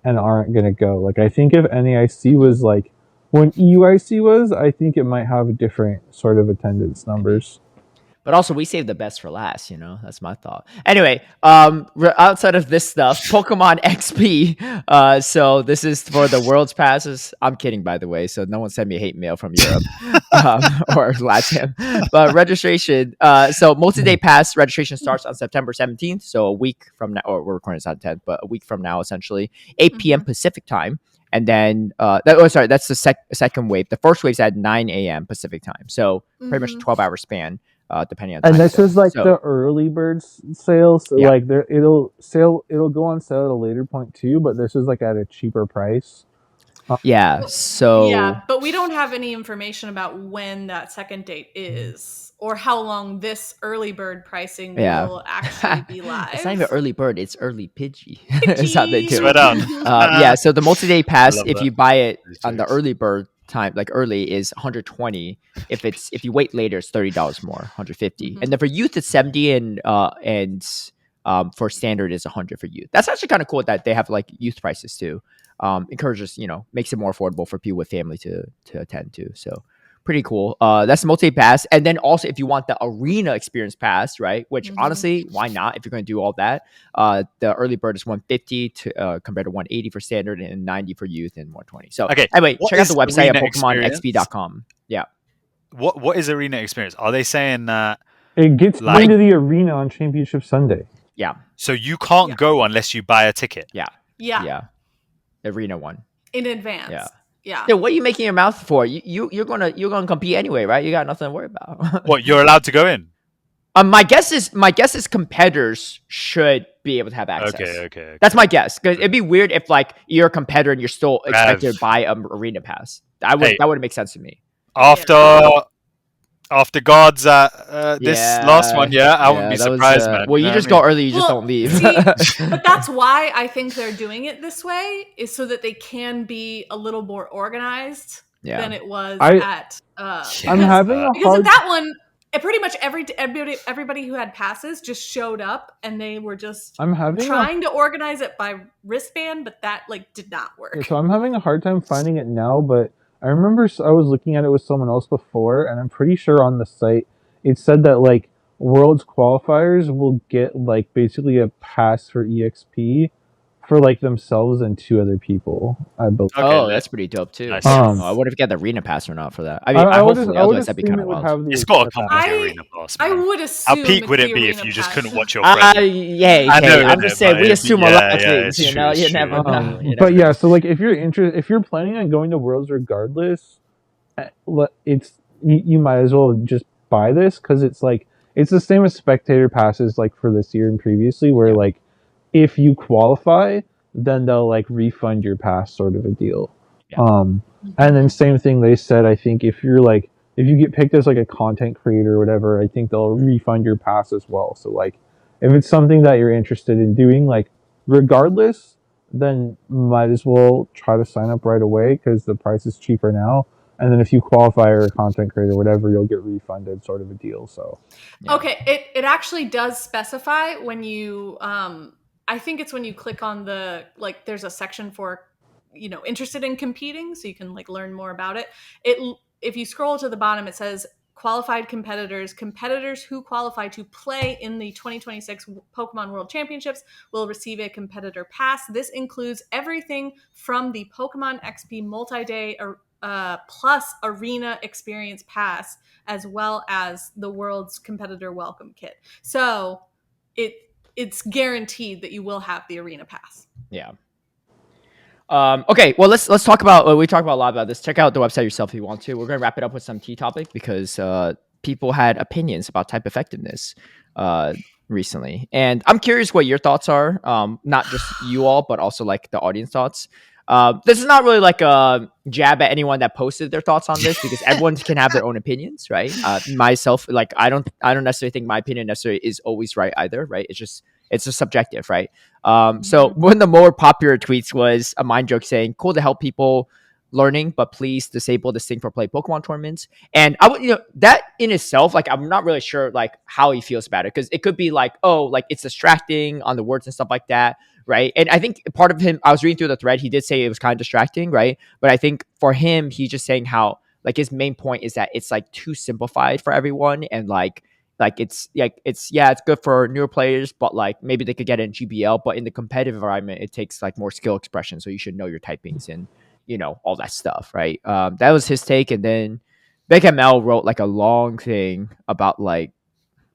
and aren't going to go. Like I think if NAIC was like when EUIC was, I think it might have different sort of attendance numbers. But also, we saved the best for last. That's my thought. Anyway, outside of this stuff, Pokemon XP. So this is for the World's Passes. I'm kidding, by the way. So no one send me hate mail from Europe or LATAM. But registration. So multi-day pass registration starts on September 17th. So a week from now, or we're recording this on 10th, but a week from now, essentially, 8 p.m. Pacific time. And then, that's the second wave. The first wave is at 9 a.m. Pacific time. So pretty much a 12-hour span. Depending on And time this zone. is like So, the early bird sale, so Yeah. like it'll go on sale at a later point too, but this is like at a cheaper price. yeah. So Yeah, but we don't have any information about when that second date is or how long this early bird pricing Yeah. will actually be live. It's not even early bird; it's early Pidgey. That's how they do Swear it. down. Yeah. So the multi-day pass, love if that. you buy it These on the jokes. early bird time, like early, is $120. If you wait later, it's $30 more, $150. And then for youth, it's $70, and for standard is $100 for youth. That's actually kind of cool that they have like youth prices too. Encourages, makes it more affordable for people with family to attend to. So pretty cool. That's the multi pass. And then also if you want the arena experience pass, right? Which honestly, why not? If you're going to do all that, the early bird is 150 to compared to 180 for standard and 90 for youth and 120. So Okay, anyway, what check out is the website at arena experience? PokemonXP.com. Yeah. What is arena experience? Are they saying that It gets Like- into the arena on Championship Sunday. Yeah. so you can't Yeah. go unless you buy a ticket? Yeah, Yeah. Arena one. in advance. Yeah. Yeah. Yeah, what are you making your mouth for? You're gonna compete anyway, right? You got nothing to worry about. What, you're allowed to go in? My guess is competitors should be able to have access. Okay. That's my guess, because it'd be weird if like you're a competitor and you're still expected Rev. to buy an arena pass. That wouldn't make sense to me. After God's this last one, I wouldn't be that was, surprised, man. Well, you know just what I go mean? early, you just don't leave. See, but that's why I think they're doing it this way, is so that they can be a little more organized than it was at. I'm having a because hard at that one, pretty much everybody who had passes just showed up, and they were just I'm having trying to organize it by wristband, but that like did not work. So I'm having a hard time finding it now, but I remember I was looking at it with someone else before, and I'm pretty sure on the site it said that like Worlds qualifiers will get like basically a pass for EXP for like themselves and 2 other people, I believe. Okay, That's pretty dope too. Nice. I wonder if you got the arena pass or not for that. I mean, I would hopefully, I would otherwise that'd be assume kind it of would wild. have the It's got to extra come pass. with the arena pass. I man. would assume. How peak it's would the it be if arena you just pass. couldn't watch your friend? I know, I'm just but saying we it'd assume be- a lot of yeah, things. it's You true, know, it's you true. never know. You But never yeah, know. so like if you're planning on going to Worlds regardless, you might as well just buy this, because it's like it's the same as spectator passes like for this year and previously, where like if you qualify, then they'll like refund your pass, sort of a deal. And then same thing they said, I think if you get picked as like a content creator or whatever, I think they'll refund your pass as well. So like if it's something that you're interested in doing, like regardless, then might as well try to sign up right away, because the price is cheaper now. And then if you qualify or a content creator or whatever, you'll get refunded, sort of a deal. So Okay, it actually does specify when you I think it's when you click on the like there's a section for interested in competing, so you can like learn more about it. If you scroll to the bottom, it says qualified competitors who qualify to play in the 2026 Pokemon World Championships will receive a competitor pass. This includes everything from the Pokemon XP multi-day plus arena experience pass, as well as the World's competitor welcome kit. So it's guaranteed that you will have the arena pass. Yeah. Okay, well let's talk about. We talked about a lot about this. Check out the website yourself if you want to. We're gonna wrap it up with some tea topic, because people had opinions about type effectiveness recently, and I'm curious what your thoughts are. Not just you all, but also like the audience thoughts. This is not really like a jab at anyone that posted their thoughts on this, because everyone can have their own opinions, right? Myself, like I don't necessarily think my opinion necessarily is always right either, right? It's just subjective, right? So one of the more popular tweets was a mind joke saying, "Cool to help people learning, but please disable this thing for play Pokemon tournaments. And I would, that in itself, like, I'm not really sure like how he feels about it, because it could be like, oh, like it's distracting on the words and stuff like that, right? And I think part of him, I was reading through the thread, he did say it was kind of distracting, right? But I think for him, he's just saying how like his main point is that it's like too simplified for everyone, and like it's good for newer players, but like maybe they could get it in GBL, but in the competitive environment, it takes like more skill expression, so you should know your typings and all that stuff, right? That was his take. And then BigML wrote like a long thing about like,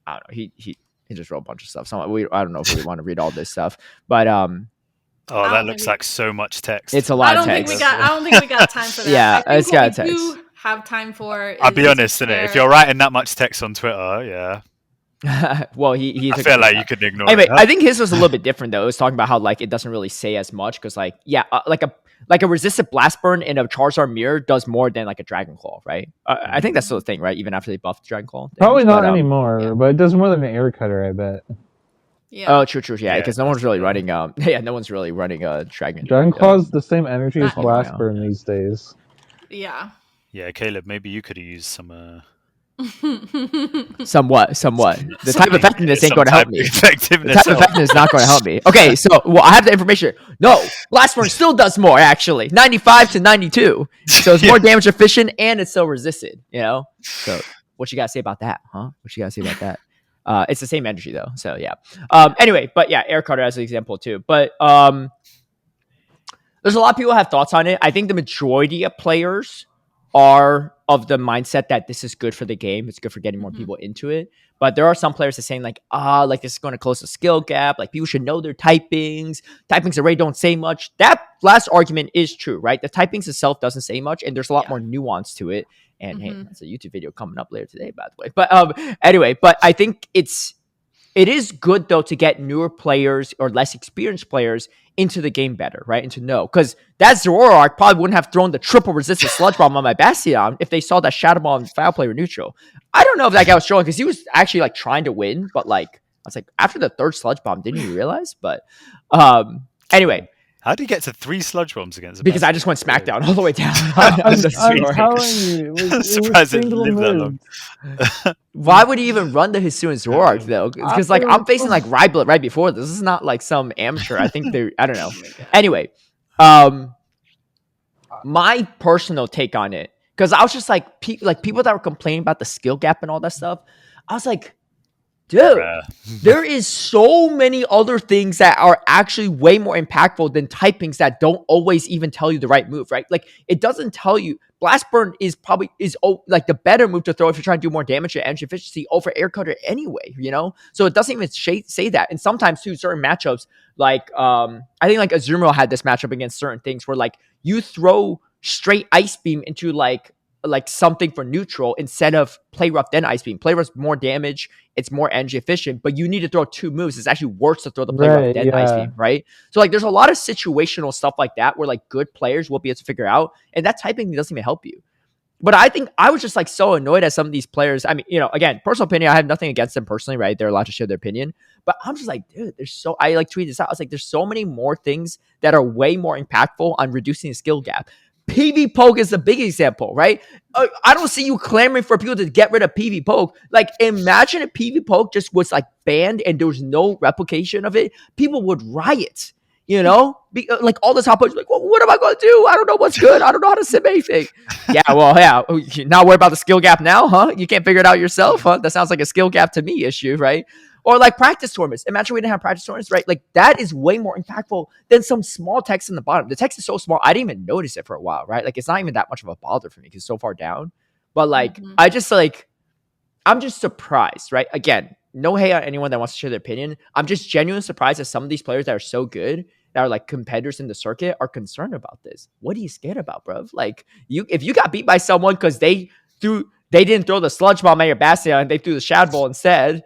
I don't know, he just wrote a bunch of stuff. So I don't know if we want to read all this stuff, but Oh, that looks like so much text. It's a lot of text. I don't think we got time for that. Yeah, I it's think got what we text. do have time for. I'll be honest, innit? If you're writing that much text on Twitter, yeah. Well, he I feel like you could ignore anyway, it. I think his was a little bit different though. It was talking about how like it doesn't really say as much, because like like a resistant blast burn in a Charizard mirror does more than like a Dragon Claw, right? I think that's still the thing, right? Even after they buffed Dragon Claw. Probably not anymore, but it does more than an air cutter, I bet. Yeah. Oh, true. Yeah, because no one's really running. No one's really running a Dragon. Dragon Claw's the same energy as Not blast burn these days. Yeah. Yeah, Caleb, maybe you could have used some. Somewhat. The type of effectiveness ain't going to help me. The Effectiveness. type of effectiveness is not going to help me. Okay, so I have the information. No, blast burn still does more actually, 95 to 92. So it's more damage efficient and it's still resisted. So what you got to say about that, huh? What you got to say about that? It's the same energy though. So yeah. Anyway, but yeah, air cutter as an example too. But there's a lot of people who have thoughts on it. I think the majority of players are of the mindset that this is good for the game. It's good for getting more people into it. But there are some players that are saying like, like this is going to close the skill gap. Like people should know their typings. Typings already don't say much. That last argument is true, right? The typings itself doesn't say much, and there's a lot more nuance to it. And hey, that's a YouTube video coming up later today, by the way. But anyway, but I think it is good though to get newer players or less experienced players into the game better, right? And to know, because that Zoroark probably wouldn't have thrown the triple resistant Sludge Bomb on my Bastion if they saw that Shadow Ball and Foul Play were neutral. I don't know if that guy was trolling, because he was actually like trying to win, but like I was like, after the third Sludge Bomb, didn't you realize? But anyway. How did you get to 3 Sludge Bombs against because I just went Smackdown all the way down. I'm telling you, it was surprised it single lived that move. long. Why would he even run the Hisuian Zoroark though? Because like I'm facing like Ryblet right before this. This is not like some amateur. I think I don't know. Anyway, my personal take on it, because I was just like people that were complaining about the skill gap and all that stuff. I was like, dude, there is so many other things that are actually way more impactful than typings that don't always even tell you the right move, right? Like it doesn't tell you. Blast Burn is probably like the better move to throw if you're trying to do more damage and energy efficiency over Air Cutter anyway, So it doesn't even say that. And sometimes too, certain matchups, like I think like Azumarill had this matchup against certain things where like you throw straight Ice Beam into like something for neutral instead of Play Rough then Ice Beam. Play Rough's more damage, it's more energy efficient, but you need to throw 2 moves. It's actually worse to throw the Play Rough then Ice Beam, right? So like there's a lot of situational stuff like that where like good players will be able to figure out, and that typing doesn't even help you. But I think I was just like so annoyed at some of these players. I mean, again, personal opinion, I have nothing against them personally, right? They're allowed to share their opinion. But I'm just like, dude, I like tweeted this out. I was like, there's so many more things that are way more impactful on reducing the skill gap. PV Poke is a big example, right? I don't see you clamoring for people to get rid of PV Poke. Like, imagine if PV Poke just was like banned and there was no replication of it. People would riot, like all the top players like, well, what am I going to do? I don't know what's good. I don't know how to sim anything. You're not worried about the skill gap now, huh? You can't figure it out yourself, huh? That sounds like a skill gap to me issue, right? Or like practice tournaments. Imagine we didn't have practice tournaments, right? Like that is way more impactful than some small text in the bottom. The text is so small, I didn't even notice it for a while, right? Like it's not even that much of a bother for me because it's so far down. But like, I'm just surprised, right? Again, no hate on anyone that wants to share their opinion. I'm just genuinely surprised that some of these players that are so good, that are like competitors in the circuit, are concerned about this. What are you scared about, bro? Like if you got beat by someone because they didn't throw the Sludge Bomb at your Bastion and they threw the Shadow Ball instead,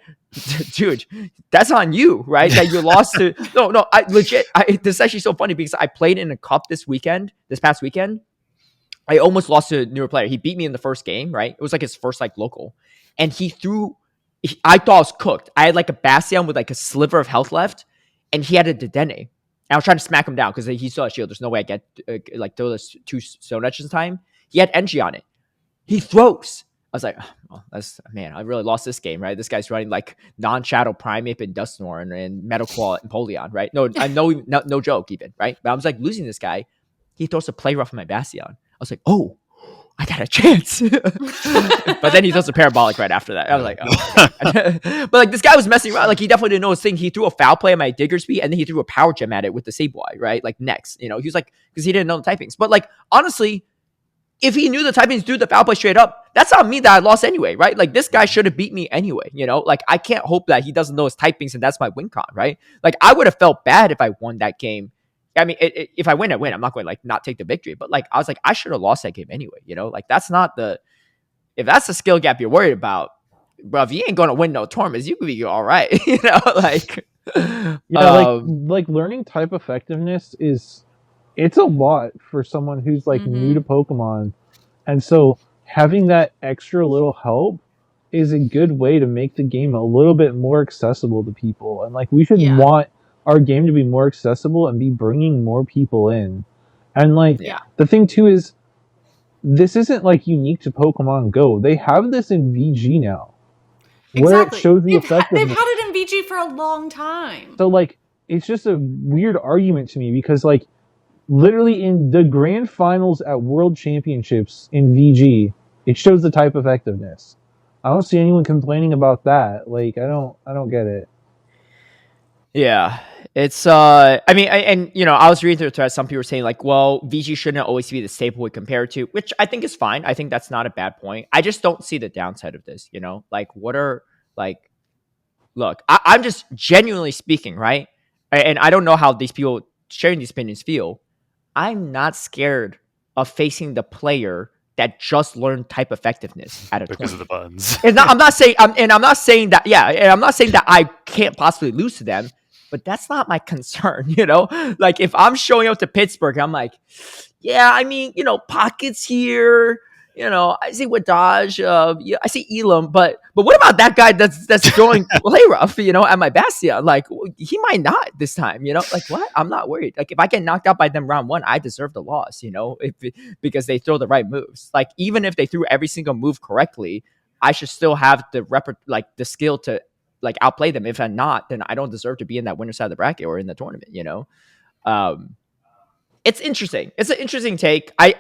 dude, that's on you, right? That you lost to this is actually so funny because I played in a cup this past weekend. I almost lost to a newer player. He beat me in the first game, right? It was like his first like local. And I thought I was cooked. I had like a Bastion with like a sliver of health left, and he had a Dedenne. And I was trying to smack him down because he saw a shield. There's no way I get throw those 2 Stone Edges in time. He had Engie on it. He throws. I was like, oh, well, man, I really lost this game, right? This guy's running like non-Shadow Primeape and Dusknoir and Metal Claw and Polion, right? No, I know, no joke even, right? But I was like losing this guy. He throws a Play Rough on my Bastion. I was like, oh, I got a chance. But then he throws a Parabolic right after that. I was like, oh. But like this guy was messing around. Like he definitely didn't know his thing. He threw a Foul Play at my Diggersby and then he threw a Power Gem at it with the Sableye, right? Like next, he was like, because he didn't know the typings. But like, honestly, if he knew the typings, threw the Foul Play straight up, that's on me that I lost anyway, right? Like this guy should have beat me anyway, Like I can't hope that he doesn't know his typings and that's my win con, right? Like I would have felt bad if I won that game. I mean, if I win, I win. I'm not going to like not take the victory, but like I was like, I should have lost that game anyway, Like that's not if that's the skill gap you're worried about, bro, if you ain't going to win no tournaments, you could be all right, like. Yeah, like learning type effectiveness it's a lot for someone who's like new to Pokemon, and so having that extra little help is a good way to make the game a little bit more accessible to people. And like we should want our game to be more accessible and be bringing more people in. And like the thing too is this isn't like unique to Pokemon Go. They have this in VG now. Where it shows the effectiveness. They've had it in VG for a long time. So like it's just a weird argument to me because like literally in the grand finals at World Championships in VG, it shows the type effectiveness. I don't see anyone complaining about that. Like I don't get it. Yeah, it's I mean, I was reading through the thread. Some people were saying like, well, VG shouldn't always be the staple we compare it to, which I think is fine. I think that's not a bad point. I just don't see the downside of this. Like what are like, look, I'm just genuinely speaking, right? And I don't know how these people sharing these opinions feel. I'm not scared of facing the player that just learned type effectiveness at a because of the buttons. I'm not saying that. Yeah, and I'm not saying that I can't possibly lose to them, but that's not my concern. Like if I'm showing up to Pittsburgh, I'm like, yeah, I mean, Pockets here. I see what Dodge. I see Elam, but what about that guy that's throwing Play Rough? At my Bastion, like he might not this time. Like what? I'm not worried. Like if I get knocked out by them round 1, I deserve the loss. Because they throw the right moves. Like even if they threw every single move correctly, I should still have the skill to like outplay them. If I'm not, then I don't deserve to be in that winner side of the bracket or in the tournament. It's interesting. It's an interesting take. I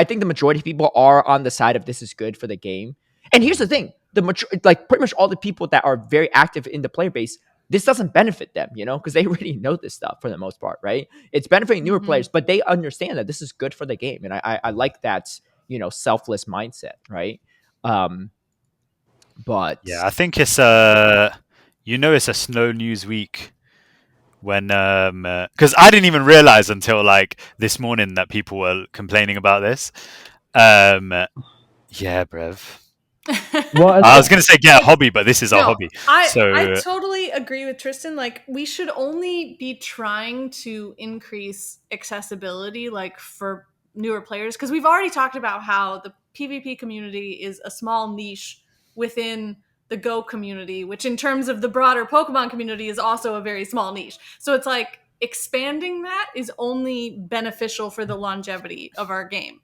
think the majority of people are on the side of this is good for the game. And here's the thing: pretty much all the people that are very active in the player base, this doesn't benefit them, because they already know this stuff for the most part, right? It's benefiting newer players, but they understand that this is good for the game, and I like that selfless mindset, right? But yeah, I think it's it's a slow news week. When because I didn't even realize until like this morning that people were complaining about this. Yeah, bruv. Well, I was gonna say get a hobby, but this is our hobby. I totally agree with Tristan. Like we should only be trying to increase accessibility like for newer players, because we've already talked about how the PvP community is a small niche within the Go community, which in terms of the broader Pokemon community is also a very small niche. So it's like expanding that is only beneficial for the longevity of our game.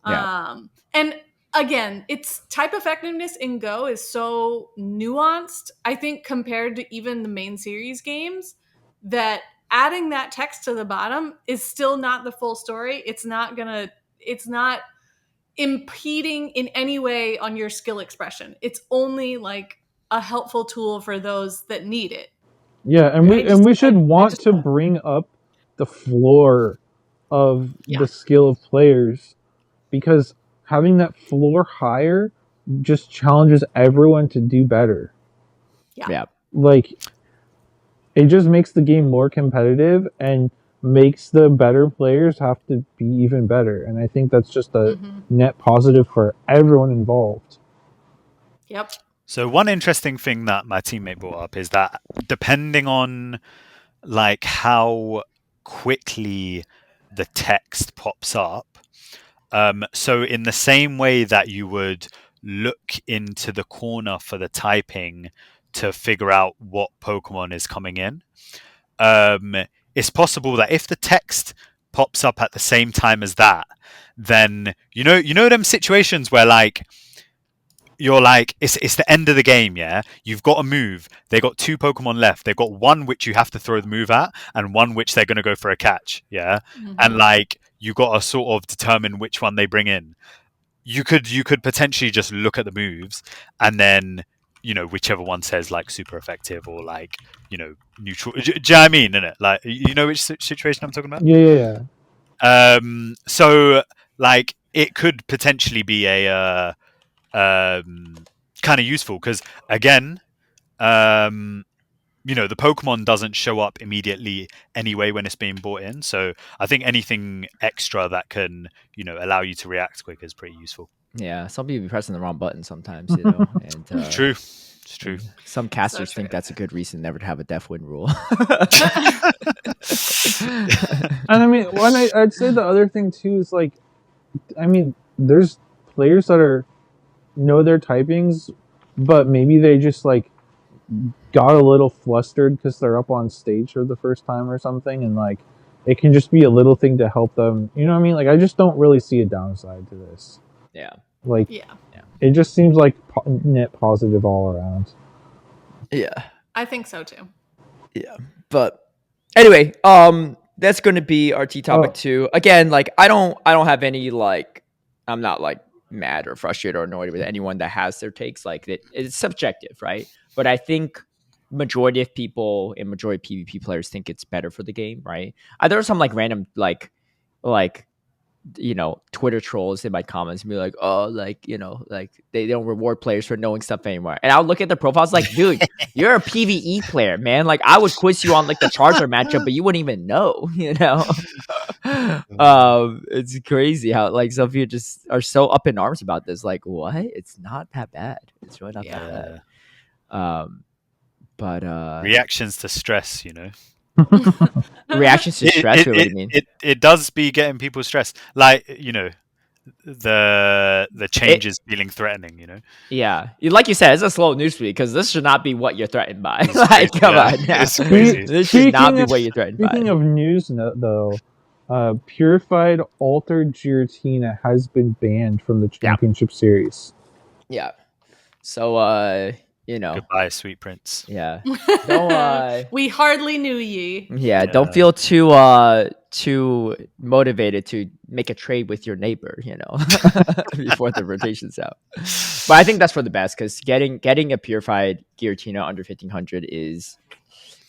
Yeah. And again, its type effectiveness in Go is so nuanced, I think, compared to even the main series games, that adding that text to the bottom is still not the full story. It's not impeding in any way on your skill expression. It's only like a helpful tool for those that need it. Yeah, and we should want to bring up the floor of the skill of players, because having that floor higher just challenges everyone to do better. Yeah. Like it just makes the game more competitive and makes the better players have to be even better. And I think that's just a net positive for everyone involved. Yep. So one interesting thing that my teammate brought up is that depending on like how quickly the text pops up, so in the same way that you would look into the corner for the typing to figure out what Pokemon is coming in, it's possible that if the text pops up at the same time as that, then you know them situations where like you're like it's the end of the game, yeah, you've got a move, they got 2 Pokemon left, they've got one which you have to throw the move at and one which they're going to go for a catch, yeah, and like you got to sort of determine which one they bring in. You could potentially just look at the moves and then whichever one says like super effective or like neutral. Do you know what I mean? Innit? Like which situation I'm talking about? Yeah. So like it could potentially be a kind of useful because again, the Pokemon doesn't show up immediately anyway when it's being brought in. So I think anything extra that can allow you to react quick is pretty useful. Yeah, some people be pressing the wrong button sometimes, and It's true. It's true. Some casters true. think that's a good reason never to have a death win rule. And I mean, I'd say the other thing too is like, I mean, there's players that know their typings, but maybe they just like got a little flustered because they're up on stage for the first time or something, and like it can just be a little thing to help them. You know what I mean? Like I just don't really see a downside to this. Yeah. Like, Yeah. it just seems like net positive all around. Yeah. I think so too. Yeah. But anyway, that's going to be our T topic too. Again, like I don't have any like, I'm not like mad or frustrated or annoyed with anyone that has their takes. Like it's subjective, right? But I think majority of people and majority of PvP players think it's better for the game, right? There are some like random like Twitter trolls in my comments and be like, oh, like, like they don't reward players for knowing stuff anymore. And I'll look at the profiles like, dude, you're a PvE player, man. Like I would quiz you on like the Charizard matchup, but you wouldn't even know, It's crazy how like some people just are so up in arms about this. Like, what? It's not that bad. It's really not that bad. But reactions to stress, reactions to stress. What do you mean? It does be getting people stressed. Like the changes feeling threatening. Yeah, like you said, it's a slow news feed because this should not be what you're threatened by. Like, come on, it's crazy. This should not be what you're threatened by. Speaking of news, though, Purified Altered Giratina has been banned from the Championship Series. Yeah. So goodbye, sweet prince. Yeah. Don't, we hardly knew ye. Yeah, don't feel too motivated to make a trade with your neighbor, before the rotation's out. But I think that's for the best because getting a purified Giratina under 1500 it's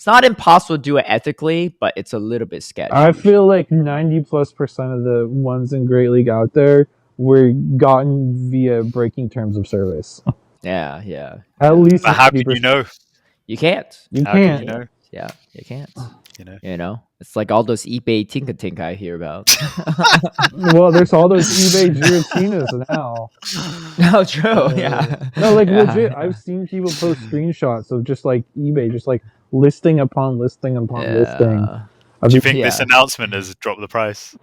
not impossible to do it ethically, but it's a little bit sketchy. I feel like 90+% of the ones in Great League out there were gotten via breaking terms of service. Yeah. At least. But how can you know? You can't. You How can't. can you know? Yeah, you can't. It's like all those eBay Tinka I hear about. Well, there's all those eBay Giratinas now. No, true. Yeah. No, like legit. I've seen people post screenshots of just like eBay, just like listing upon listing upon listing. Do you think this announcement has dropped the price?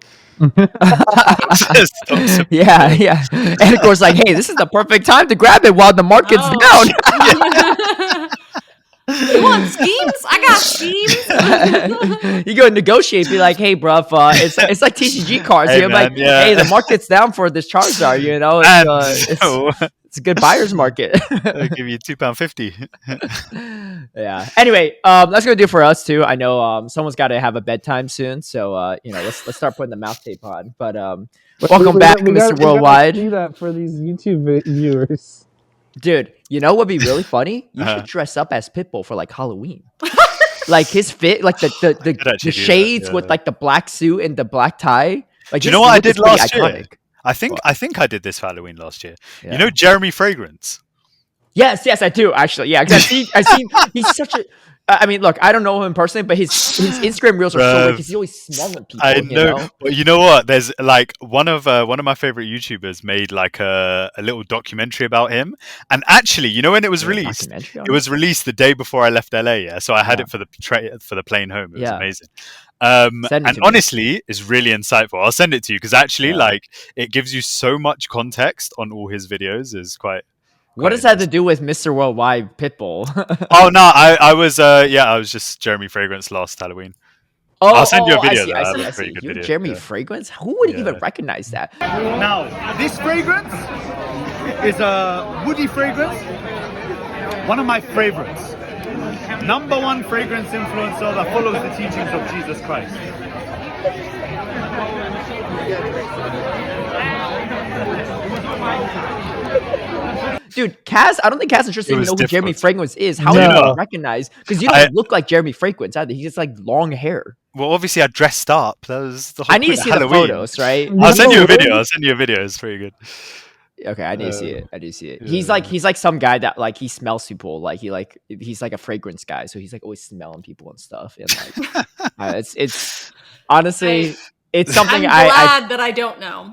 Yeah. And of course, like, hey, this is the perfect time to grab it while the market's down. You want schemes? I got schemes. You go negotiate, be like, hey, bruv, it's like TCG cards. Hey, You're man, like, hey, the market's down for this Charizard. It's a good buyer's market. I'll give you £2.50. Yeah. Anyway, that's gonna do it for us too. I know someone's got to have a bedtime soon, so let's start putting the mouth tape on. But welcome back, Mr. Worldwide. Do that for these YouTube viewers. Dude, you know what'd be really funny? You should dress up as Pitbull for like Halloween. Like his fit, like the shades with like the black suit and the black tie. Like, do you know what I did last year? Iconic. I think I did this for Halloween last year. Yeah. You know Jeremy Fragrance? Yes, I do actually. Yeah, because I've seen he's such a. I mean, look, I don't know him personally, but his Instagram reels are so weird because he's always smelling people. I know. But you know what? There's like one of my favorite YouTubers made like a little documentary about him. And actually, when it was released, it was released the day before I left LA. Yeah, so I had it for the plane home. It was amazing. And honestly, it's really insightful. I'll send it to you because actually, like, it gives you so much context on all his videos. Is quite. What does that have to do with Mr. Worldwide Pitbull? Oh no, I was just Jeremy Fragrance last Halloween. I'll send you a I video. see, Though. I I see, have I a pretty see. good You video. Jeremy Yeah. Fragrance? Who would even Yeah. recognize that? Now, this fragrance is a woody fragrance. One of my favorites. Number one fragrance influencer that follows the teachings of Jesus Christ. Dude, Kaz, I don't think Kaz and Tristan It even was know who Jeremy difficult. Fragrance is. How No. do you recognize? Because you don't I- look like Jeremy Fragrance either. He just like long hair. Well, obviously, I dressed up. That was the whole I need to point of see the Halloween. photos, right? I'll send you a No, video. really? I'll send you a video. It's pretty good. Okay, I need to see it. I need to see it. yeah. He's like some guy that like he smells people. Like he's like a fragrance guy, so he's like always smelling people and stuff. And like it's honestly it's something I'm glad that I don't know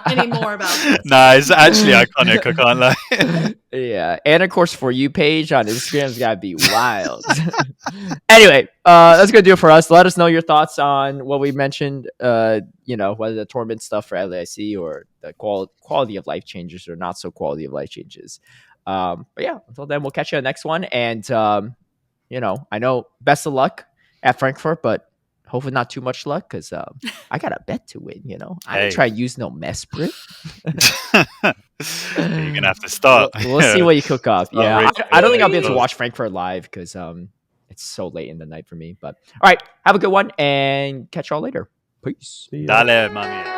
any more about this. Nah, it's actually iconic. I can't lie. Yeah, Anicor's For You page on Instagram's gotta be wild. Anyway, that's gonna do it for us. Let us know your thoughts on what we mentioned. You know, whether the tournament stuff for LAIC or the quality of life changes or not so quality of life changes. But yeah, until then, we'll catch you on the next one. And you know, I know best of luck at Frankfurt, but hopefully not too much luck because I got a bet to win. You know, I didn't try to use no Mesprit. You're gonna have to start. We'll see what you cook up. Start Yeah, rating I don't think I'll be able to those. watch Frankfurt live because it's so late in the night for me. But all right, have a good one and catch y'all later. Peace. See ya. Dale, mami.